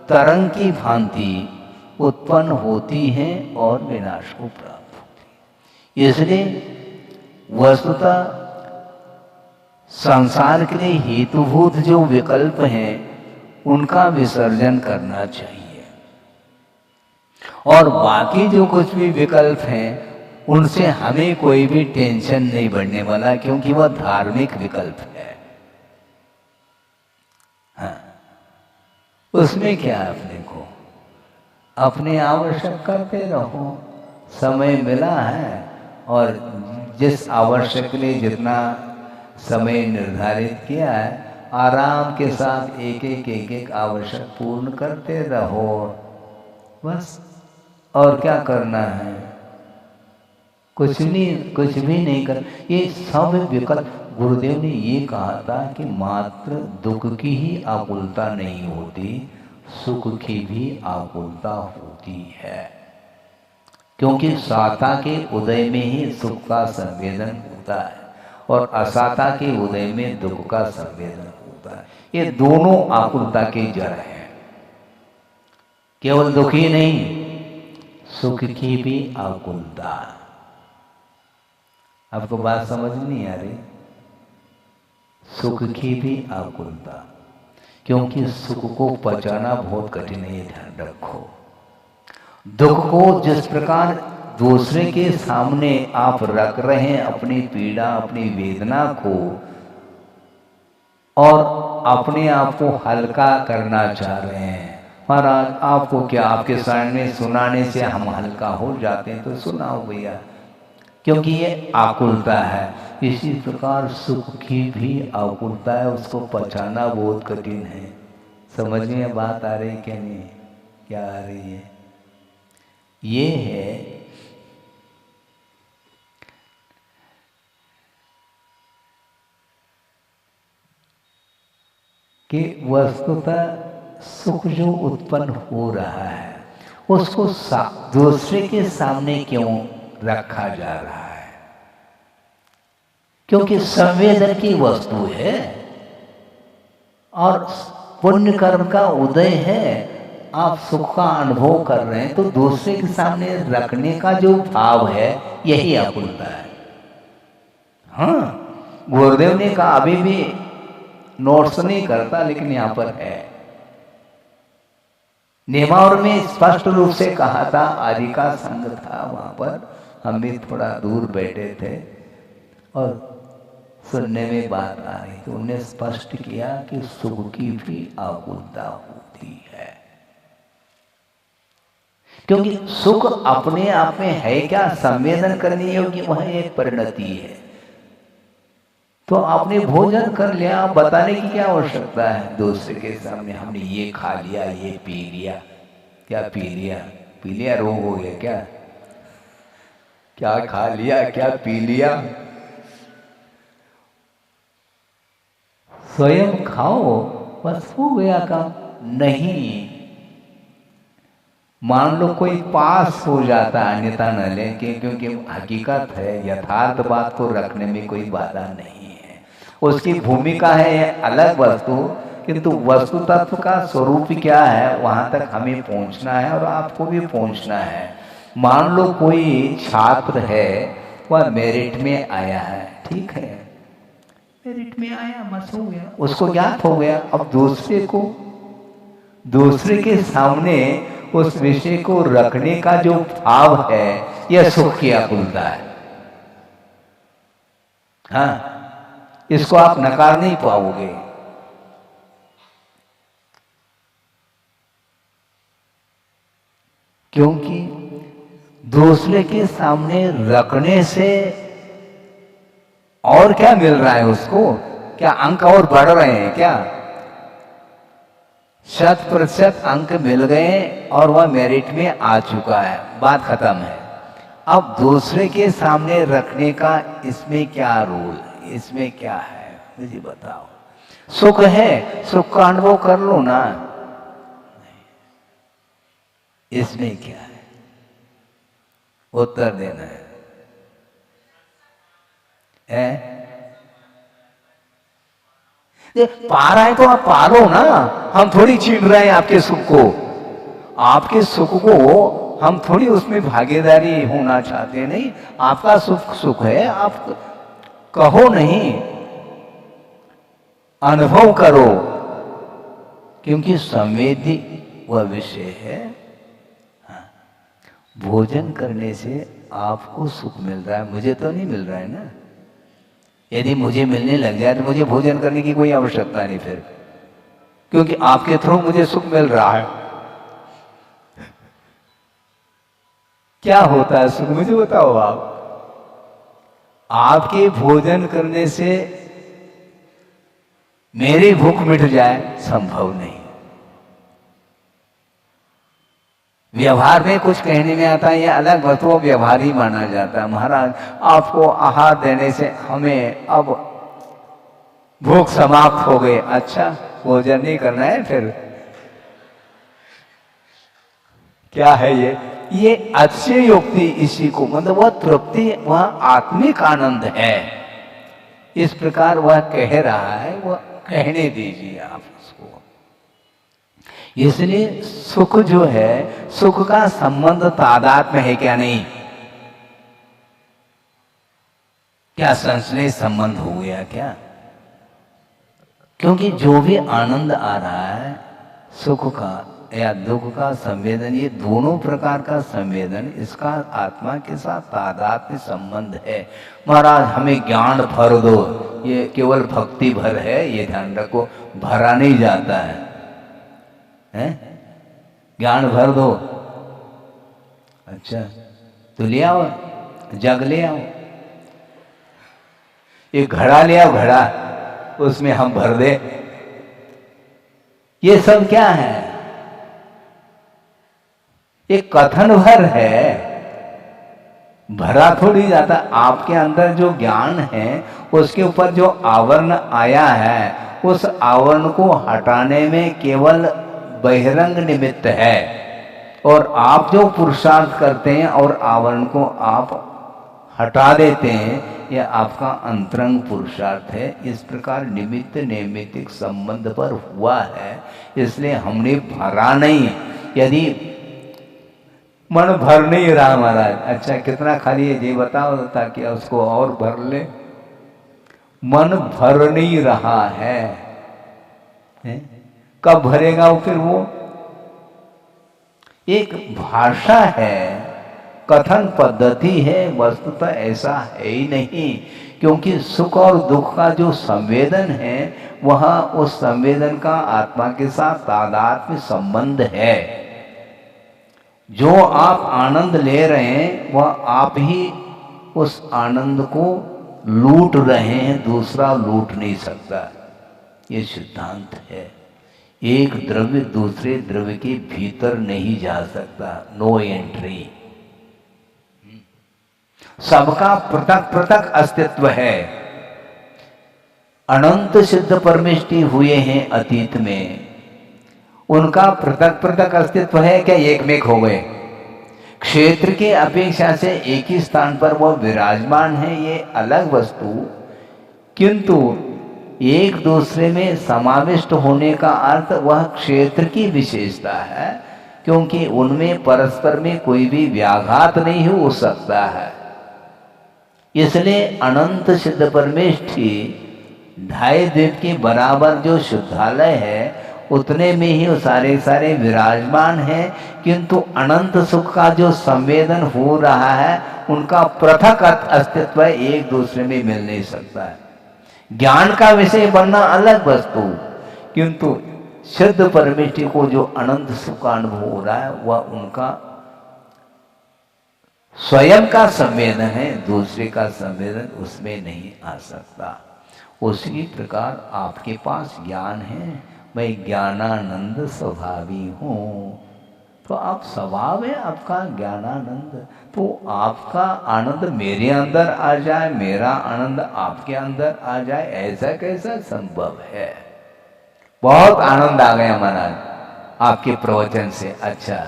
तरंग की भांति उत्पन्न होती हैं और विनाश को प्राप्त होती है। इसलिए वस्तुतः संसार के लिए हेतुभूत जो विकल्प हैं उनका विसर्जन करना चाहिए और बाकी जो कुछ भी विकल्प हैं उनसे हमें कोई भी टेंशन नहीं बढ़ने वाला, क्योंकि वह धार्मिक विकल्प है। हाँ, उसमें क्या है? अपने को अपने आवश्यक करते रहो। समय मिला है और जिस आवश्यक के लिए जितना समय निर्धारित किया है आराम के साथ एक आवश्यक पूर्ण करते रहो बस। और क्या करना है? कुछ भी नहीं कर। ये सब विकल्प, गुरुदेव ने ये कहा था कि मात्र दुख की ही आकुलता नहीं होती, सुख की भी आकुलता होती है। क्योंकि साता के उदय में ही सुख का संवेदन होता है और असाता के उदय में दुख का संवेदन होता है। ये दोनों आकुलता के जड़ हैं। केवल दुख ही नहीं, सुख की भी आकुलता। आपको बात समझ नहीं आ रही? सुख की भी आकुलता, क्योंकि सुख को पचाना बहुत कठिन है, ध्यान रखो। दुख को जिस प्रकार दूसरे के सामने आप रख रहे हैं अपनी पीड़ा अपनी वेदना को और अपने आप को हल्का करना चाह रहे हैं। महाराज आपको क्या, आपके सामने सुनाने से हम हल्का हो जाते हैं तो सुनाओ भैया, क्योंकि ये आकुलता है। इसी प्रकार सुख की भी आकुलता है, उसको पचाना बहुत कठिन है। समझ में बात आ रही क्या नहीं? क्या आ रही है? ये है कि वस्तुतः सुख जो उत्पन्न हो रहा है उसको दूसरे के सामने क्यों रखा जा रहा है? क्योंकि संवेदन की वस्तु है और पुण्य कर्म का उदय है। आप सुख का अनुभव कर रहे हैं तो दूसरे के सामने रखने का जो भाव है यही आकुलता है। हाँ, गुरुदेव ने कहा, अभी भी नोट्स नहीं करता लेकिन यहां पर है। नेमावर में स्पष्ट रूप से कहा था, आदि का संग था वहां पर, हम भी थोड़ा दूर बैठे थे और सुनने में बात आ रही तो उन्हें स्पष्ट किया कि सुख की भी आकुलता होती है। क्योंकि सुख अपने आप में है क्या? संवेदन करने योग्य वह एक परिणति है। तो आपने भोजन कर लिया, बताने की क्या आवश्यकता है दूसरे के सामने? हमने ये खा लिया, ये पी लिया। क्या पी लिया? पी लिया रोग हो गया क्या? क्या खा लिया, क्या पी लिया? स्वयं खाओ, बस हो गया काम। नहीं, मान लो कोई पास हो जाता, अन्यथा न ले, क्योंकि हकीकत है, यथार्थ बात को रखने में कोई बाधा नहीं है। उसकी भूमिका है अलग वस्तु, किंतु वस्तु तत्व का स्वरूप क्या है वहां तक हमें पहुंचना है और आपको भी पहुंचना है। मान लो कोई छात्र है, वह मेरिट में आया है, ठीक है, मेरिट में आया, बस हो गया, उसको ज्ञात हो गया। अब दूसरे के सामने उस विषय को रखने का जो भाव है, यह सुख की आकुलता है। हाँ, इसको आप नकार नहीं पाओगे। क्योंकि दूसरे के सामने रखने से और क्या मिल रहा है उसको? क्या अंक और बढ़ रहे हैं क्या? 100% अंक मिल गए और वह मेरिट में आ चुका है, बात खत्म है। अब दूसरे के सामने रखने का इसमें क्या रोल, इसमें क्या है, मुझे बताओ। सुख है, सुख का अनुभव कर लो ना, इसमें क्या है, उत्तर देना है। पा रहा है तो आप पालो ना, हम थोड़ी छीन रहे हैं आपके सुख को। आपके सुख को हम थोड़ी उसमें भागीदारी होना चाहते, नहीं, आपका सुख सुख है, आप कहो नहीं, अनुभव करो, क्योंकि संवेदी वह विषय है। हाँ, भोजन करने से आपको सुख मिल रहा है, मुझे तो नहीं मिल रहा है ना। यदि मुझे मिलने लग जाए तो मुझे भोजन करने की कोई आवश्यकता नहीं फिर, क्योंकि आपके थ्रू मुझे सुख मिल रहा है। क्या होता है सुख, मुझे बताओ आप। आपके भोजन करने से मेरी भूख मिट जाए, संभव नहीं। व्यवहार में कुछ कहने में आता है, यह अलग वस्तु व्यवहार ही माना जाता है। महाराज, आपको आहार देने से हमें अब भूख समाप्त हो गई। अच्छा, भोजन नहीं करना है फिर? क्या है ये अच्छी युक्ति, इसी को मतलब वह तृप्ति, वह आत्मिक आनंद है, इस प्रकार वह कह रहा है, वह कहने दीजिए आप उसको। इसलिए सुख जो है, सुख का संबंध तादात्म्य है क्या? नहीं, क्या संश्लेष संबंध हो गया क्या? क्योंकि जो भी आनंद आ रहा है, सुख का या दुख का संवेदन, ये दोनों प्रकार का संवेदन, इसका आत्मा के साथ तादात्म्य संबंध है। महाराज, हमें ज्ञान भर दो, ये केवल भक्ति भर है, ये ध्यान रखो, भरा नहीं जाता है। ज्ञान भर दो, अच्छा तो ले आओ, जग ले आओ, एक घड़ा ले आओ, घड़ा, उसमें हम भर दे। ये सब क्या है? एक कथन भर है, भरा थोड़ी जाता। आपके अंदर जो ज्ञान है, उसके ऊपर जो आवरण आया है, उस आवरण को हटाने में केवल बहिरंग निमित्त है, और आप जो पुरुषार्थ करते हैं और आवरण को आप हटा देते हैं, यह आपका अंतरंग पुरुषार्थ है। इस प्रकार निमित्त नैमित्तिक संबंध पर हुआ है, इसलिए हमने भरा नहीं। यदि मन भर नहीं रहा महाराज, अच्छा कितना खाली है ये बताओ, ताकि उसको और भर ले। मन भर नहीं रहा है, कब भरेगा वो? फिर वो एक भाषा है, कथन पद्धति है, वस्तुतः ऐसा है ही नहीं। क्योंकि सुख और दुख का जो संवेदन है, वह उस संवेदन का आत्मा के साथ तादात्म्य संबंध है। जो आप आनंद ले रहे हैं, वह आप ही उस आनंद को लूट रहे हैं, दूसरा लूट नहीं सकता। ये सिद्धांत है। एक द्रव्य दूसरे द्रव्य के भीतर नहीं जा सकता, नो एंट्री। सबका पृथक पृथक अस्तित्व है। अनंत सिद्ध परमेष्टि हुए हैं अतीत में, उनका पृथक पृथक अस्तित्व है क्या? एक में हो गए। क्षेत्र के अपेक्षा से एक ही स्थान पर वह विराजमान है, ये अलग वस्तु, किंतु एक दूसरे में समाविष्ट होने का अर्थ वह क्षेत्र की विशेषता है, क्योंकि उनमें परस्पर में कोई भी व्याघात नहीं हो सकता है। इसलिए अनंत सिद्ध परमेष्ठि ढाई द्वीप के बराबर जो शुद्धालय है उतने में ही सारे सारे विराजमान हैं, किंतु अनंत सुख का जो संवेदन हो रहा है उनका पृथक अस्तित्व एक दूसरे में मिल नहीं सकता है। ज्ञान का विषय बनना अलग वस्तु, किंतु शुद्ध परमेष्ठि को जो अनंत सुख का अनुभव हो रहा है वह उनका स्वयं का संवेदन है, दूसरे का संवेदन उसमें नहीं आ सकता। उसी प्रकार आपके पास ज्ञान है, मैं ज्ञानानंद स्वभावी हूँ, तो आप स्वभाव है आपका ज्ञानानंद, तो आपका आनंद मेरे अंदर आ जाए, मेरा आनंद आपके अंदर आ जाए, ऐसा कैसा संभव है? बहुत आनंद आ गया महाराज आपके प्रवचन से। अच्छा,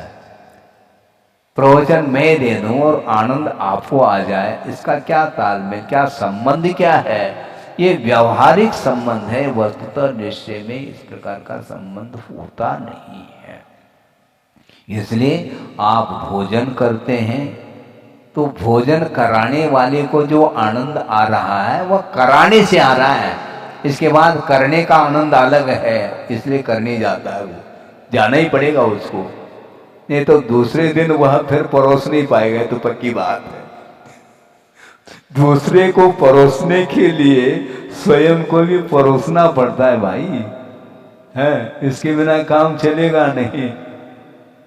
प्रवचन मैं दे दूं और आनंद आपको आ जाए, इसका क्या तालमेल, क्या संबंध क्या है? ये व्यावहारिक संबंध है, वस्तुतः निश्चय में इस प्रकार का संबंध होता नहीं है। इसलिए आप भोजन करते हैं तो भोजन कराने वाले को जो आनंद आ रहा है वह कराने से आ रहा है, इसके बाद करने का आनंद अलग है, इसलिए करने जाता है, वो जाना ही पड़ेगा उसको, नहीं तो दूसरे दिन वह फिर परोस नहीं पाएगा, तो पक्की बात है। दूसरे को परोसने के लिए स्वयं को भी परोसना पड़ता है भाई, है, इसके बिना काम चलेगा नहीं।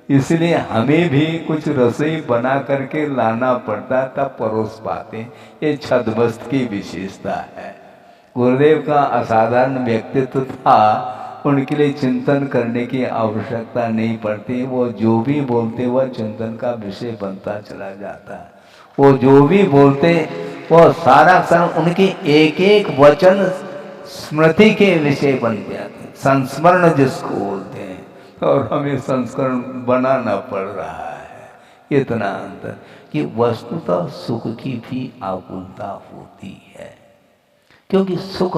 इसलिए हमें भी कुछ रसोई बना करके लाना पड़ता है, तब परोस पाते। ये छद्मस्त की विशेषता है। गुरुदेव का असाधारण व्यक्तित्व था, उनके लिए चिंतन करने की आवश्यकता नहीं पड़ती, वो जो भी बोलते वह चिंतन का विषय बनता चला जाता है। वो जो भी बोलते वो सारा क्षण उनकी एक एक वचन स्मृति के विषय बन जाते, संस्मरण जिसको बोलते हैं, और हमें संस्करण बनाना पड़ रहा है। इतना अंतर कि वस्तुतः सुख की भी आकुलता होती है, क्योंकि सुख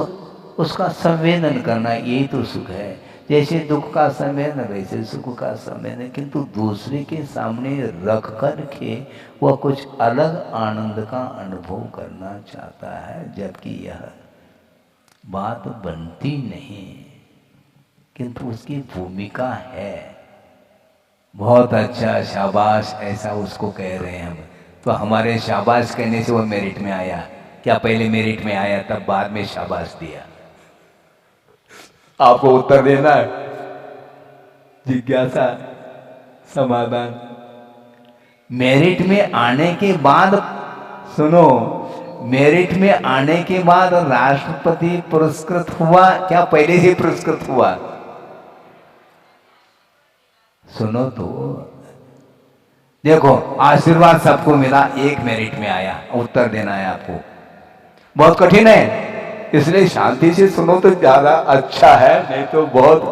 उसका संवेदन करना यही तो सुख है। जैसे दुख का संवेदन वैसे सुख का संवेदन, किंतु दूसरे के सामने रख कर के वह कुछ अलग आनंद का अनुभव करना चाहता है, जबकि यह बात बनती नहीं, किंतु उसकी भूमिका है। बहुत अच्छा, शाबाश, ऐसा उसको कह रहे हैं हम, तो हमारे शाबाश कहने से वह मेरिट में आया क्या? पहले मेरिट में आया तब बाद में शाबाश दिया? आपको उत्तर देना है, जिज्ञासा, समाधान। मेरिट में आने के बाद, सुनो, मेरिट में आने के बाद राष्ट्रपति पुरस्कृत हुआ क्या पहले से पुरस्कृत हुआ? सुनो तो, देखो आशीर्वाद सबको मिला, एक मेरिट में आया, उत्तर देना है आपको, बहुत कठिन है, इसलिए शांति से सुनो तो ज्यादा अच्छा है, नहीं तो बहुत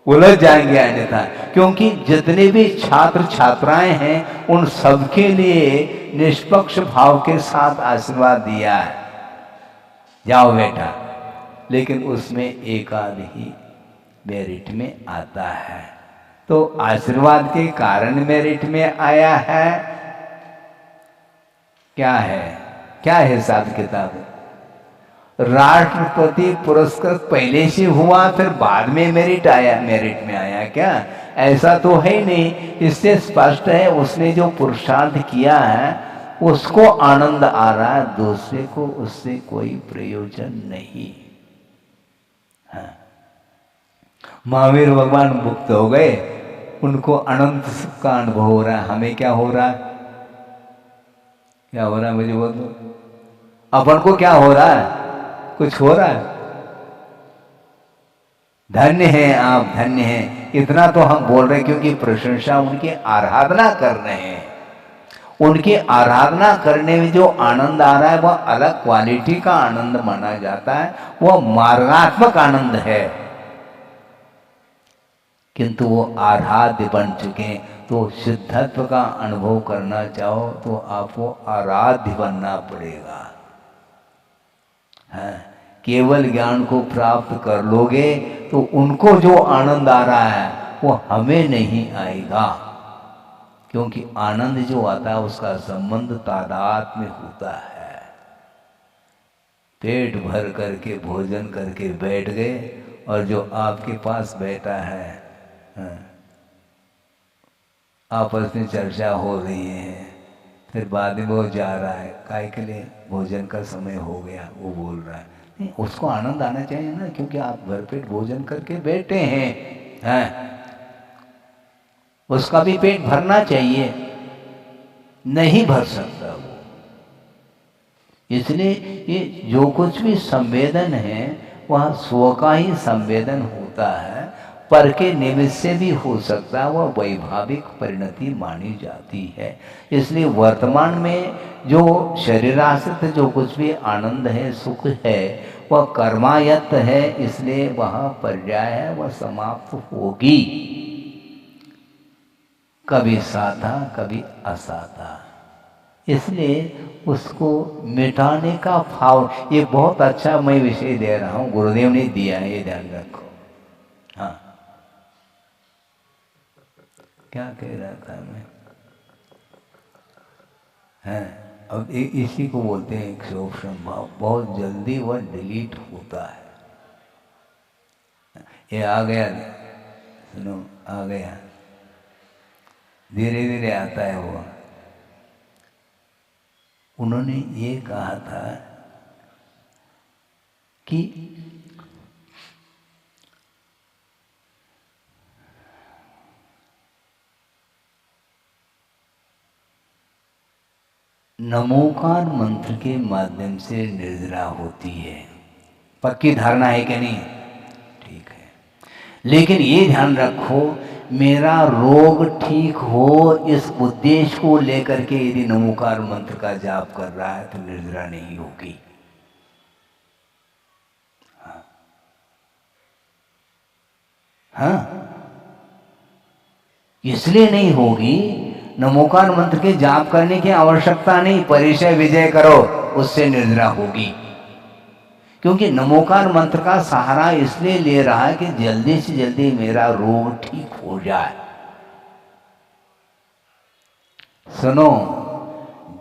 उलझ जाएंगे अन्यथा। क्योंकि जितने भी छात्र छात्राएं हैं उन सबके लिए निष्पक्ष भाव के साथ आशीर्वाद दिया है, जाओ बेटा, लेकिन उसमें एक आध ही मेरिट में आता है, तो आशीर्वाद के कारण मेरिट में आया है। क्या है, क्या है हिसाब किताब? राष्ट्रपति पुरस्कृत पहले से हुआ फिर बाद में मेरिट में आया क्या? ऐसा तो है नहीं। इससे स्पष्ट है उसने जो पुरुषार्थ किया है उसको आनंद आ रहा है, दूसरे को उससे कोई प्रयोजन नहीं। हाँ। महावीर भगवान मुक्त हो गए, उनको अनंत सुख का अनुभव हो रहा है, हमें क्या हो रहा है? क्या हो रहा है मुझे बोलो, अपन को क्या हो रहा है? कुछ हो रहा है? धन्य हैं आप, धन्य हैं, इतना तो हम बोल रहे हैं क्योंकि प्रशंसा उनकी आराधना कर रहे हैं। उनकी आराधना करने में जो आनंद आ रहा है वह अलग क्वालिटी का आनंद माना जाता है, वह मार्गात्मक आनंद है। किंतु वो आराध्य बन चुके, तो सिद्धत्व का अनुभव करना चाहो तो आपको आराध्य बनना पड़ेगा। है, केवल ज्ञान को प्राप्त कर लोगे तो उनको जो आनंद आ रहा है वो हमें नहीं आएगा, क्योंकि आनंद जो आता है उसका संबंध तादाद में होता है। पेट भर करके भोजन करके बैठ गए और जो आपके पास बैठा है, आपस में चर्चा हो रही है, फिर बाद में वो जा रहा है, काय के लिए, भोजन का समय हो गया, वो बोल रहा है, नहीं उसको आनंद आना चाहिए ना, क्योंकि आप भरपेट भोजन करके बैठे हैं, उसका भी पेट भरना चाहिए, नहीं भर सकता वो। इसलिए ये जो कुछ भी संवेदन है वह स्व का ही संवेदन होता है, पर के निमित्त से भी हो सकता है, वह वैभाविक परिणति मानी जाती है। इसलिए वर्तमान में जो शरीराश्रित जो कुछ भी आनंद है, सुख है, वह कर्मायत्त है, इसलिए वह पर्याय है, वह समाप्त होगी, कभी साधा कभी असाधा। इसलिए उसको मिटाने का भाव, ये बहुत अच्छा मैं विषय दे रहा हूँ, गुरुदेव ने दिया है, ये ध्यान रखो। हाँ, क्या कह रहा था मैं? हैं, अब इसी को बोलते हैं क्षोभम भाव, बहुत जल्दी वह डिलीट होता है। ये आ गया, सुनो, आ गया, धीरे धीरे आता है वो। उन्होंने ये कहा था कि नमोकार मंत्र के माध्यम से निर्जरा होती है। पक्की धारणा है कि नहीं? ठीक है, लेकिन ये ध्यान रखो, मेरा रोग ठीक हो इस उद्देश्य को लेकर के यदि नमोकार मंत्र का जाप कर रहा है तो निर्जरा नहीं होगी। हाँ, इसलिए नहीं होगी, नमोकार मंत्र के जाप करने की आवश्यकता नहीं, परिचय विजय करो, उससे निर्जरा होगी। क्योंकि नमोकार मंत्र का सहारा इसलिए ले रहा है कि जल्दी से जल्दी मेरा रोग ठीक हो जाए। सुनो,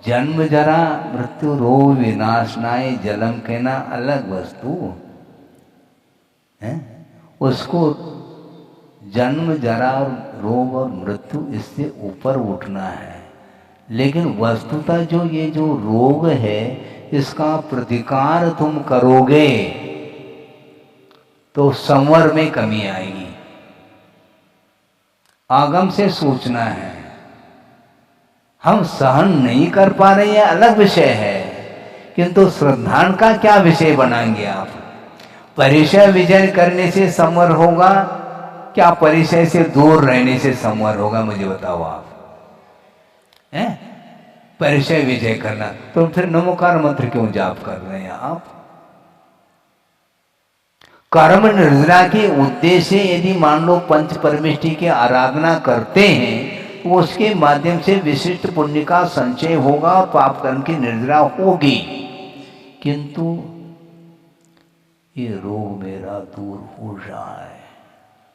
जन्म जरा मृत्यु रोग विनाशनाय जलम कहना अलग वस्तु है, उसको जन्म जरा रोग और मृत्यु इससे ऊपर उठना है। लेकिन वस्तुतः जो ये जो रोग है, इसका प्रतिकार तुम करोगे तो संवर में कमी आएगी। आगम से सोचना है, हम सहन नहीं कर पा रहे हैं अलग विषय है, किंतु श्रद्धान का क्या विषय बनाएंगे आप? परिचय विजय करने से संवर होगा क्या परिचय से दूर रहने से संवर होगा? मुझे बताओ आप। हैं? परिचय विजय करना, तो फिर नमोकार मंत्र क्यों जाप कर रहे हैं आप? कर्म निर्जरा के उद्देश्य यदि मान लो पंच परमेष्टि की आराधना करते हैं तो उसके माध्यम से विशिष्ट पुण्य का संचय होगा और पाप कर्म की निर्जरा होगी। किंतु ये रोग मेरा दूर हो जाए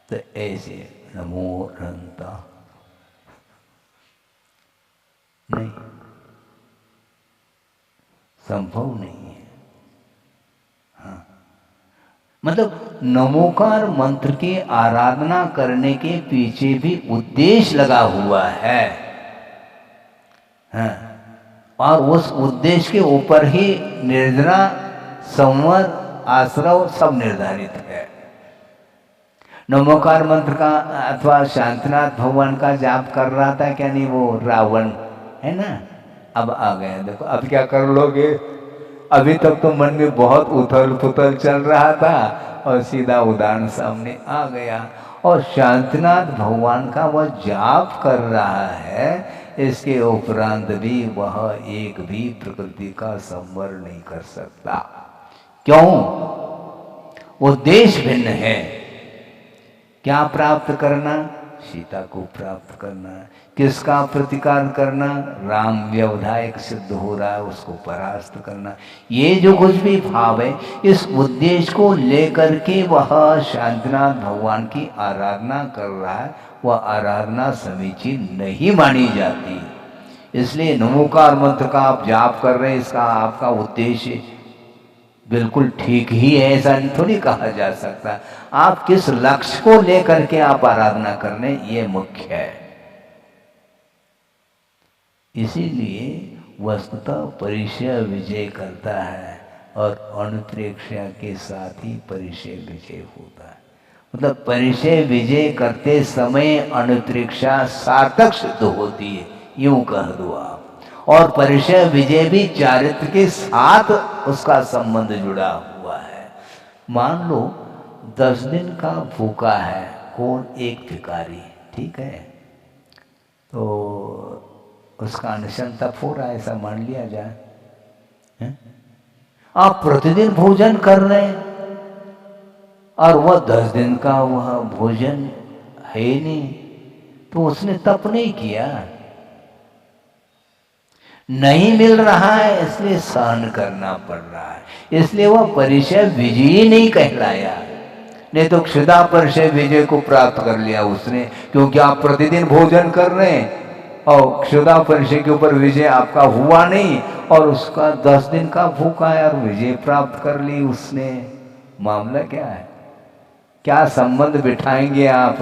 तो ऐसे नमो अनंता नहीं, संभव नहीं है। हाँ, मतलब नमोकार मंत्र की आराधना करने के पीछे भी उद्देश्य लगा हुआ है। हाँ, और उस उद्देश्य के ऊपर ही निर्जरा, संवर, आश्रव सब निर्धारित है। नमोकार मंत्र का अथवा शांतिनाथ भगवान का जाप कर रहा था क्या नहीं वो रावण, है ना? अब आ गया, देखो अब क्या कर लोगे? अभी तक तो मन में बहुत उथल पुथल चल रहा था और सीधा उदाहरण सामने आ गया। और शांतिनाथ भगवान का वह जाप कर रहा है इसके उपरांत भी वह एक भी प्रकृति का संवर नहीं कर सकता। क्यों? उद्देश्य भिन्न है। क्या प्राप्त करना? सीता को प्राप्त करना। किसका प्रतिकार करना? राम व्यवधायक सिद्ध हो रहा है उसको परास्त करना। ये जो कुछ भी भाव है, इस उद्देश्य को लेकर के वह शांतिनाथ भगवान की आराधना कर रहा है, वह आराधना समीचीन नहीं मानी जाती। इसलिए नमोकार मंत्र का आप जाप कर रहे हैं, इसका आपका उद्देश्य बिल्कुल ठीक ही है ऐसा थोड़ी कहा जा सकता। आप किस लक्ष्य को लेकर के आप आराधना करने, ये मुख्य है। इसीलिए वस्तुतः परिचय विजय करता है और अनुप्रेक्षा के साथ ही परिचय विजय होता है। मतलब परिचय विजय करते समय अनुप्रेक्षा सार्थक सिद्ध होती है, यूं कह दो आप। और परिचय विजय भी चारित्र के साथ उसका संबंध जुड़ा हुआ है। मान लो 10 दिन का भूखा है कौन? एक भिखारी, ठीक है, तो उसका अनशन तप हो रहा है ऐसा मान लिया जाए। आप प्रतिदिन भोजन कर रहे हैं और वह 10 दिन का वह भोजन है नहीं, तो उसने तप नहीं किया। नहीं मिल रहा है इसलिए सहन करना पड़ रहा है, इसलिए वह परिचय विजयी नहीं कहलाया। नहीं तो क्षुधा परिचय विजय को प्राप्त कर लिया उसने, क्योंकि आप प्रतिदिन भोजन कर रहे हैं और क्षुधा परिचय के ऊपर विजय आपका हुआ नहीं, और उसका 10 दिन का भूखा है और विजय प्राप्त कर ली उसने। मामला क्या है? क्या संबंध बिठाएंगे आप?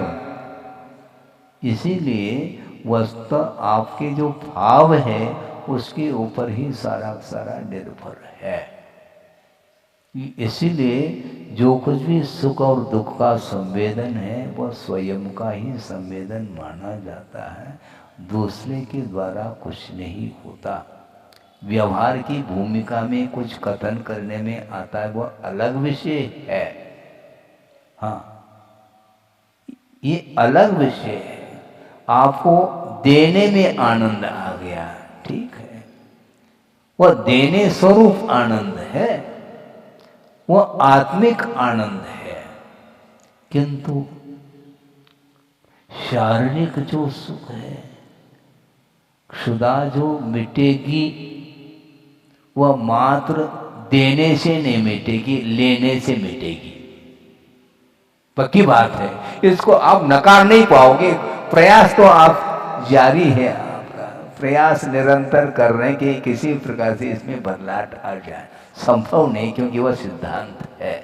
इसीलिए वस्तु आपके जो भाव है उसके ऊपर ही सारा सारा निर्भर है। इसीलिए जो कुछ भी सुख और दुख का संवेदन है वह स्वयं का ही संवेदन माना जाता है, दूसरे के द्वारा कुछ नहीं होता। व्यवहार की भूमिका में कुछ कथन करने में आता है वह अलग विषय है। हाँ, ये अलग विषय है। आपको देने में आनंद आ गया, ठीक है, वह देने स्वरूप आनंद है, वह आत्मिक आनंद है। किंतु शारीरिक जो सुख है, क्षुधा जो मिटेगी वह मात्र देने से नहीं मिटेगी, लेने से मिटेगी। पक्की बात है, इसको आप नकार नहीं पाओगे। प्रयास तो आप जारी है, आपका प्रयास निरंतर कर रहे हैं कि किसी प्रकार से इसमें बदलाव आ जाए। संभव नहीं, क्योंकि वह सिद्धांत है।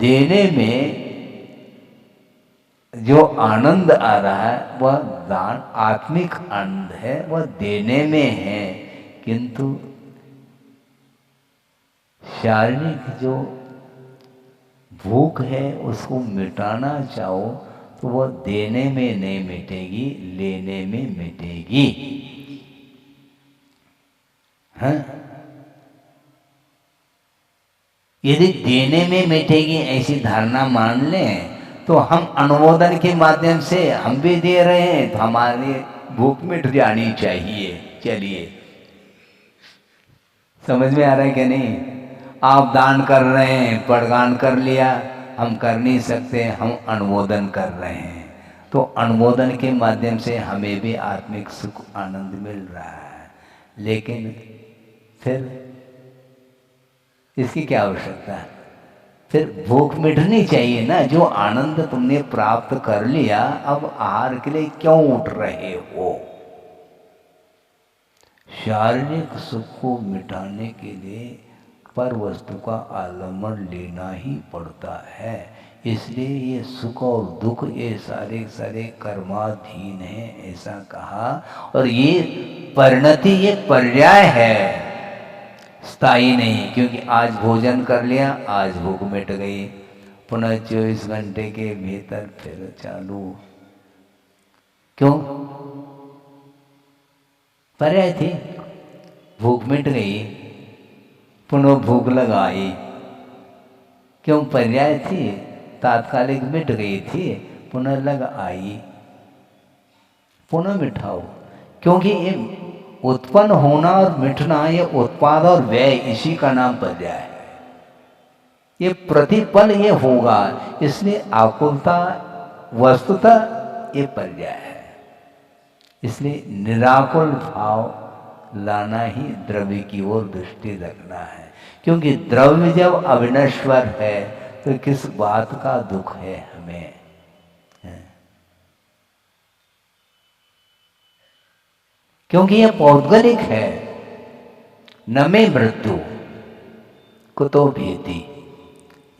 देने में जो आनंद आ रहा है वह दान आत्मिक आनंद है, वह देने में है। किंतु शारीरिक जो भूख है उसको मिटाना चाहो तो वह देने में नहीं मिटेगी, लेने में मिटेगी। हाँ, यदि देने में मिटेगी ऐसी धारणा मान लें तो हम अनुमोदन के माध्यम से हम भी दे रहे हैं तो हमारी भूख मिट जानी चाहिए। चलिए, समझ में आ रहा है कि नहीं? आप दान कर रहे हैं, प्रदान कर लिया, हम कर नहीं सकते, हम अनुमोदन कर रहे हैं, तो अनुमोदन के माध्यम से हमें भी आत्मिक सुख आनंद मिल रहा है। लेकिन फिर इसकी क्या आवश्यकता है? फिर भूख मिटनी चाहिए ना। जो आनंद तुमने प्राप्त कर लिया, अब आहार के लिए क्यों उठ रहे हो? शारीरिक सुख को मिटाने के लिए पर वस्तु का आलम्बन लेना ही पड़ता है। इसलिए ये सुख और दुख ये सारे सारे कर्माधीन हैं, ऐसा कहा। और ये परिणति, ये पर्याय है, स्थायी नहीं। क्योंकि आज भोजन कर लिया, आज भूख मिट गई, पुनः 24 घंटे के भीतर फिर चालू। क्यों? पर्याय थी, भूख मिट गई, पुनः भूख लगाई। क्यों? पर्याय थी, तात्कालिक मिट गई थी, पुनः लग आई। पुनः मिटाओ, क्योंकि ये उत्पन्न होना और मिटना, ये उत्पाद और व्यय, इसी का नाम पर्याय है। ये प्रतिपल ये होगा, इसलिए आकुलता वस्तुतः ये पर्याय है। इसलिए निराकुल भाव लाना ही द्रव्य की ओर दृष्टि रखना है, क्योंकि द्रव्य जब अविनश्वर है तो किस बात का दुख है हमें। क्योंकि यह पौद्गलिक है। न में मृत्यु कुतो भीति,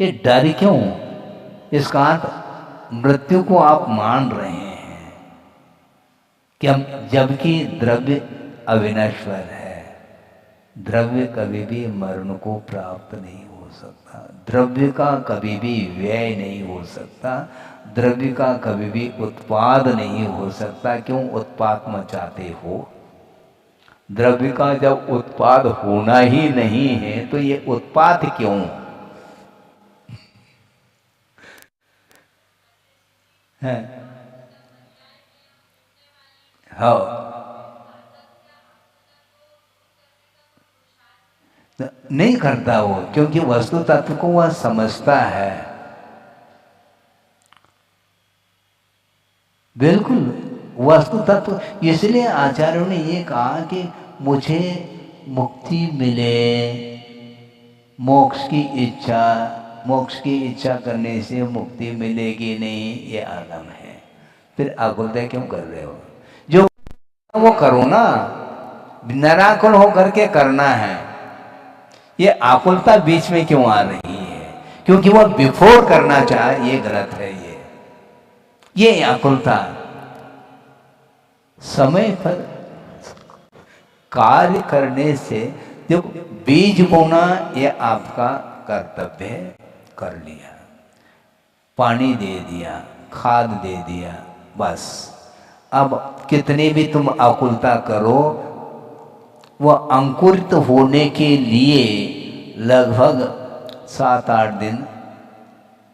ये डर क्यों? इसका अर्थ मृत्यु को आप मान रहे हैं कि हम, जबकि द्रव्य अविनश्वर है। द्रव्य कभी भी मरण को प्राप्त नहीं हो सकता, द्रव्य का कभी भी व्यय नहीं हो सकता, द्रव्य का कभी भी उत्पाद नहीं हो सकता। क्यों उत्पाद मचाते हो? द्रव्य का जब उत्पाद होना ही नहीं है तो ये उत्पाद क्यों है? हाँ, नहीं करता वो, क्योंकि वस्तु तत्व को वह समझता है। बिल्कुल वस्तु तत्व। इसलिए आचार्यों ने ये कहा कि मुझे मुक्ति मिले, मोक्ष की इच्छा करने से मुक्ति मिलेगी नहीं, ये आलम है। फिर आकुलता क्यों कर रहे हो? जो वो करो ना, निराकुल होकर के करना है। ये आकुलता बीच में क्यों आ रही है? क्योंकि वह बिफोर करना चाहे, ये गलत है। ये आकुलता समय पर कार्य करने से, जो बीज बोना ये आपका कर्तव्य है, कर लिया, पानी दे दिया, खाद दे दिया, बस। अब कितने भी तुम आकुलता करो, वह अंकुरित होने के लिए लगभग 7-8 दिन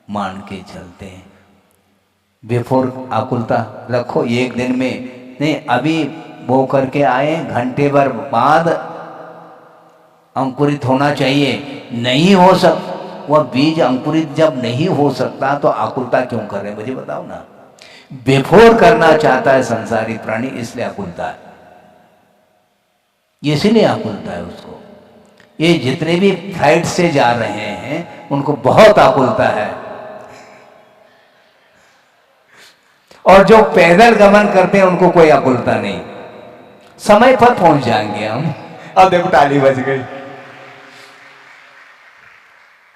मान के चलते हैं। बिफोर आकुलता रखो, एक दिन में नहीं, अभी बो करके आए, घंटे भर बाद अंकुरित होना चाहिए, नहीं हो वह बीज अंकुरित जब नहीं हो सकता तो आकुलता क्यों कर रहे? मुझे बताओ ना। बिफोर करना चाहता है संसारी प्राणी, इसलिए आकुलता है, इसीलिए आकुलता है उसको। ये जितने भी फ्लाइट से जा रहे हैं उनको बहुत आकुलता है, और जो पैदल गमन करते हैं उनको कोई आकुलता नहीं। समय पर पहुंच जाएंगे हम। अब देखो ताली बज गई।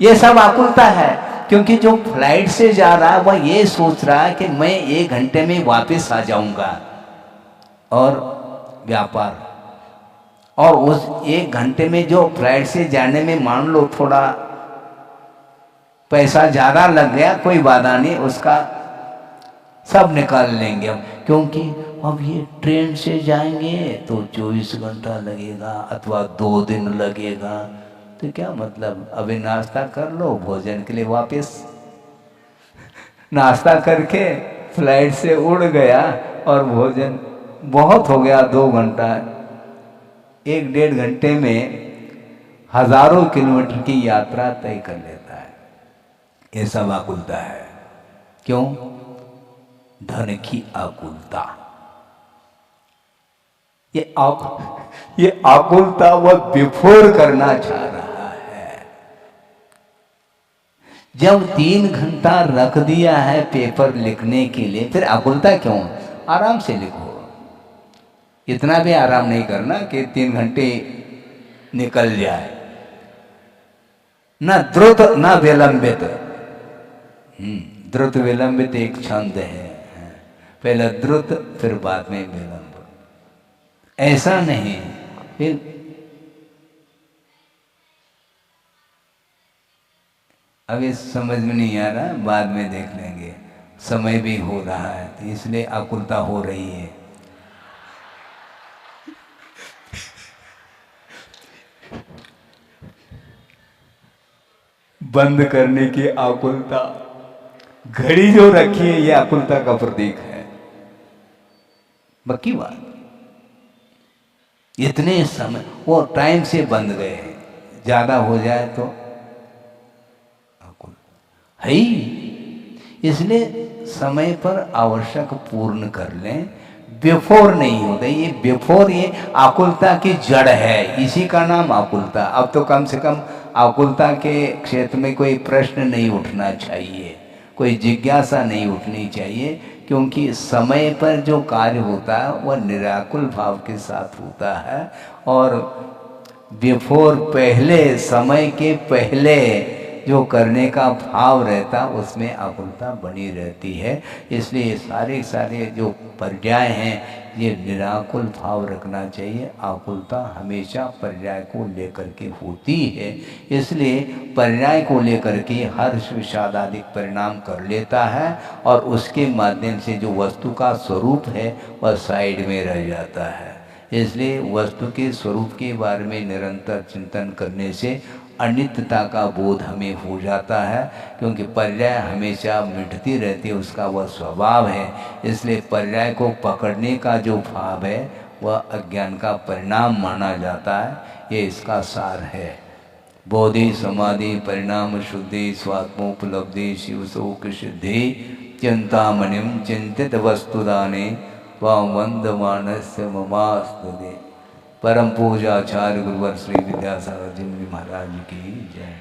ये सब आकुलता है, क्योंकि जो फ्लाइट से जा रहा है वह ये सोच रहा है कि मैं 1 घंटे में वापस आ जाऊंगा, और व्यापार, और उस 1 घंटे में जो फ्लाइट से जाने में मान लो थोड़ा पैसा ज्यादा लग गया, कोई बाधा नहीं, उसका सब निकाल लेंगे हम। क्योंकि अब ये ट्रेन से जाएंगे तो 24 घंटा लगेगा अथवा 2 दिन लगेगा, तो क्या मतलब? अभी नाश्ता कर लो, भोजन के लिए वापस। नाश्ता करके फ्लाइट से उड़ गया और भोजन बहुत हो गया, 2 घंटा, 1-1.5 घंटे में हजारों किलोमीटर की यात्रा तय कर लेता है। ये सब आकुलता है। क्यों? धन की आकुलता। ये आकुलता वह बिफोर करना चाह रहा है। जब 3 घंटा रख दिया है पेपर लिखने के लिए, फिर आकुलता क्यों? आराम से लिखो। इतना भी आराम नहीं करना कि 3 घंटे निकल जाए। ना द्रुत ना विलंबित। द्रुत विलंबित एक छंद है, पहले द्रुत फिर बाद में विलंब। ऐसा नहीं। फिर अभी समझ में नहीं आ रहा, बाद में देख लेंगे, समय भी हो रहा है, तो इसलिए आकुलता हो रही है। बंद करने की आकुलता, घड़ी जो रखी है ये आकुलता का प्रतीक है। बक्की बात। इतने समय वो टाइम से बंध गए हैं, ज़्यादा हो जाए तो है ही। इसलिए समय पर आवश्यक पूर्ण कर लें, बिफोर नहीं होता। ये बिफोर ये आकुलता की जड़ है, इसी का नाम आकुलता। अब तो कम से कम आकुलता के क्षेत्र में कोई प्रश्न नहीं उठना चाहिए, कोई जिज्ञासा नहीं उठनी चाहिए, क्योंकि समय पर जो कार्य होता है वह निराकुल भाव के साथ होता है। और बिफोर, पहले, समय के पहले जो करने का भाव रहता उसमें आकुलता बनी रहती है। इसलिए सारे जो पर्याय हैं ये निराकुल भाव रखना चाहिए। आकुलता हमेशा पर्याय को लेकर के होती है, इसलिए पर्याय को लेकर के हर्ष विषाद आदि परिणाम कर लेता है और उसके माध्यम से जो वस्तु का स्वरूप है वह साइड में रह जाता है। इसलिए वस्तु के स्वरूप के बारे में निरंतर चिंतन करने से अनित्यता का बोध हमें हो जाता है, क्योंकि पर्याय हमेशा मिटती रहती है, उसका वह स्वभाव है। इसलिए पर्याय को पकड़ने का जो भाव है वह अज्ञान का परिणाम माना जाता है। ये इसका सार है। बोधि समाधि परिणाम शुद्धि स्वात्मोपलब्धि शिव शोक सिद्धि चिंतामणिम चिंतित वस्तुदाने वंदमानस्य ममास्तुते। परम पूजा आचार्य गुरुवर श्री विद्यासागर जी महाराज की जय।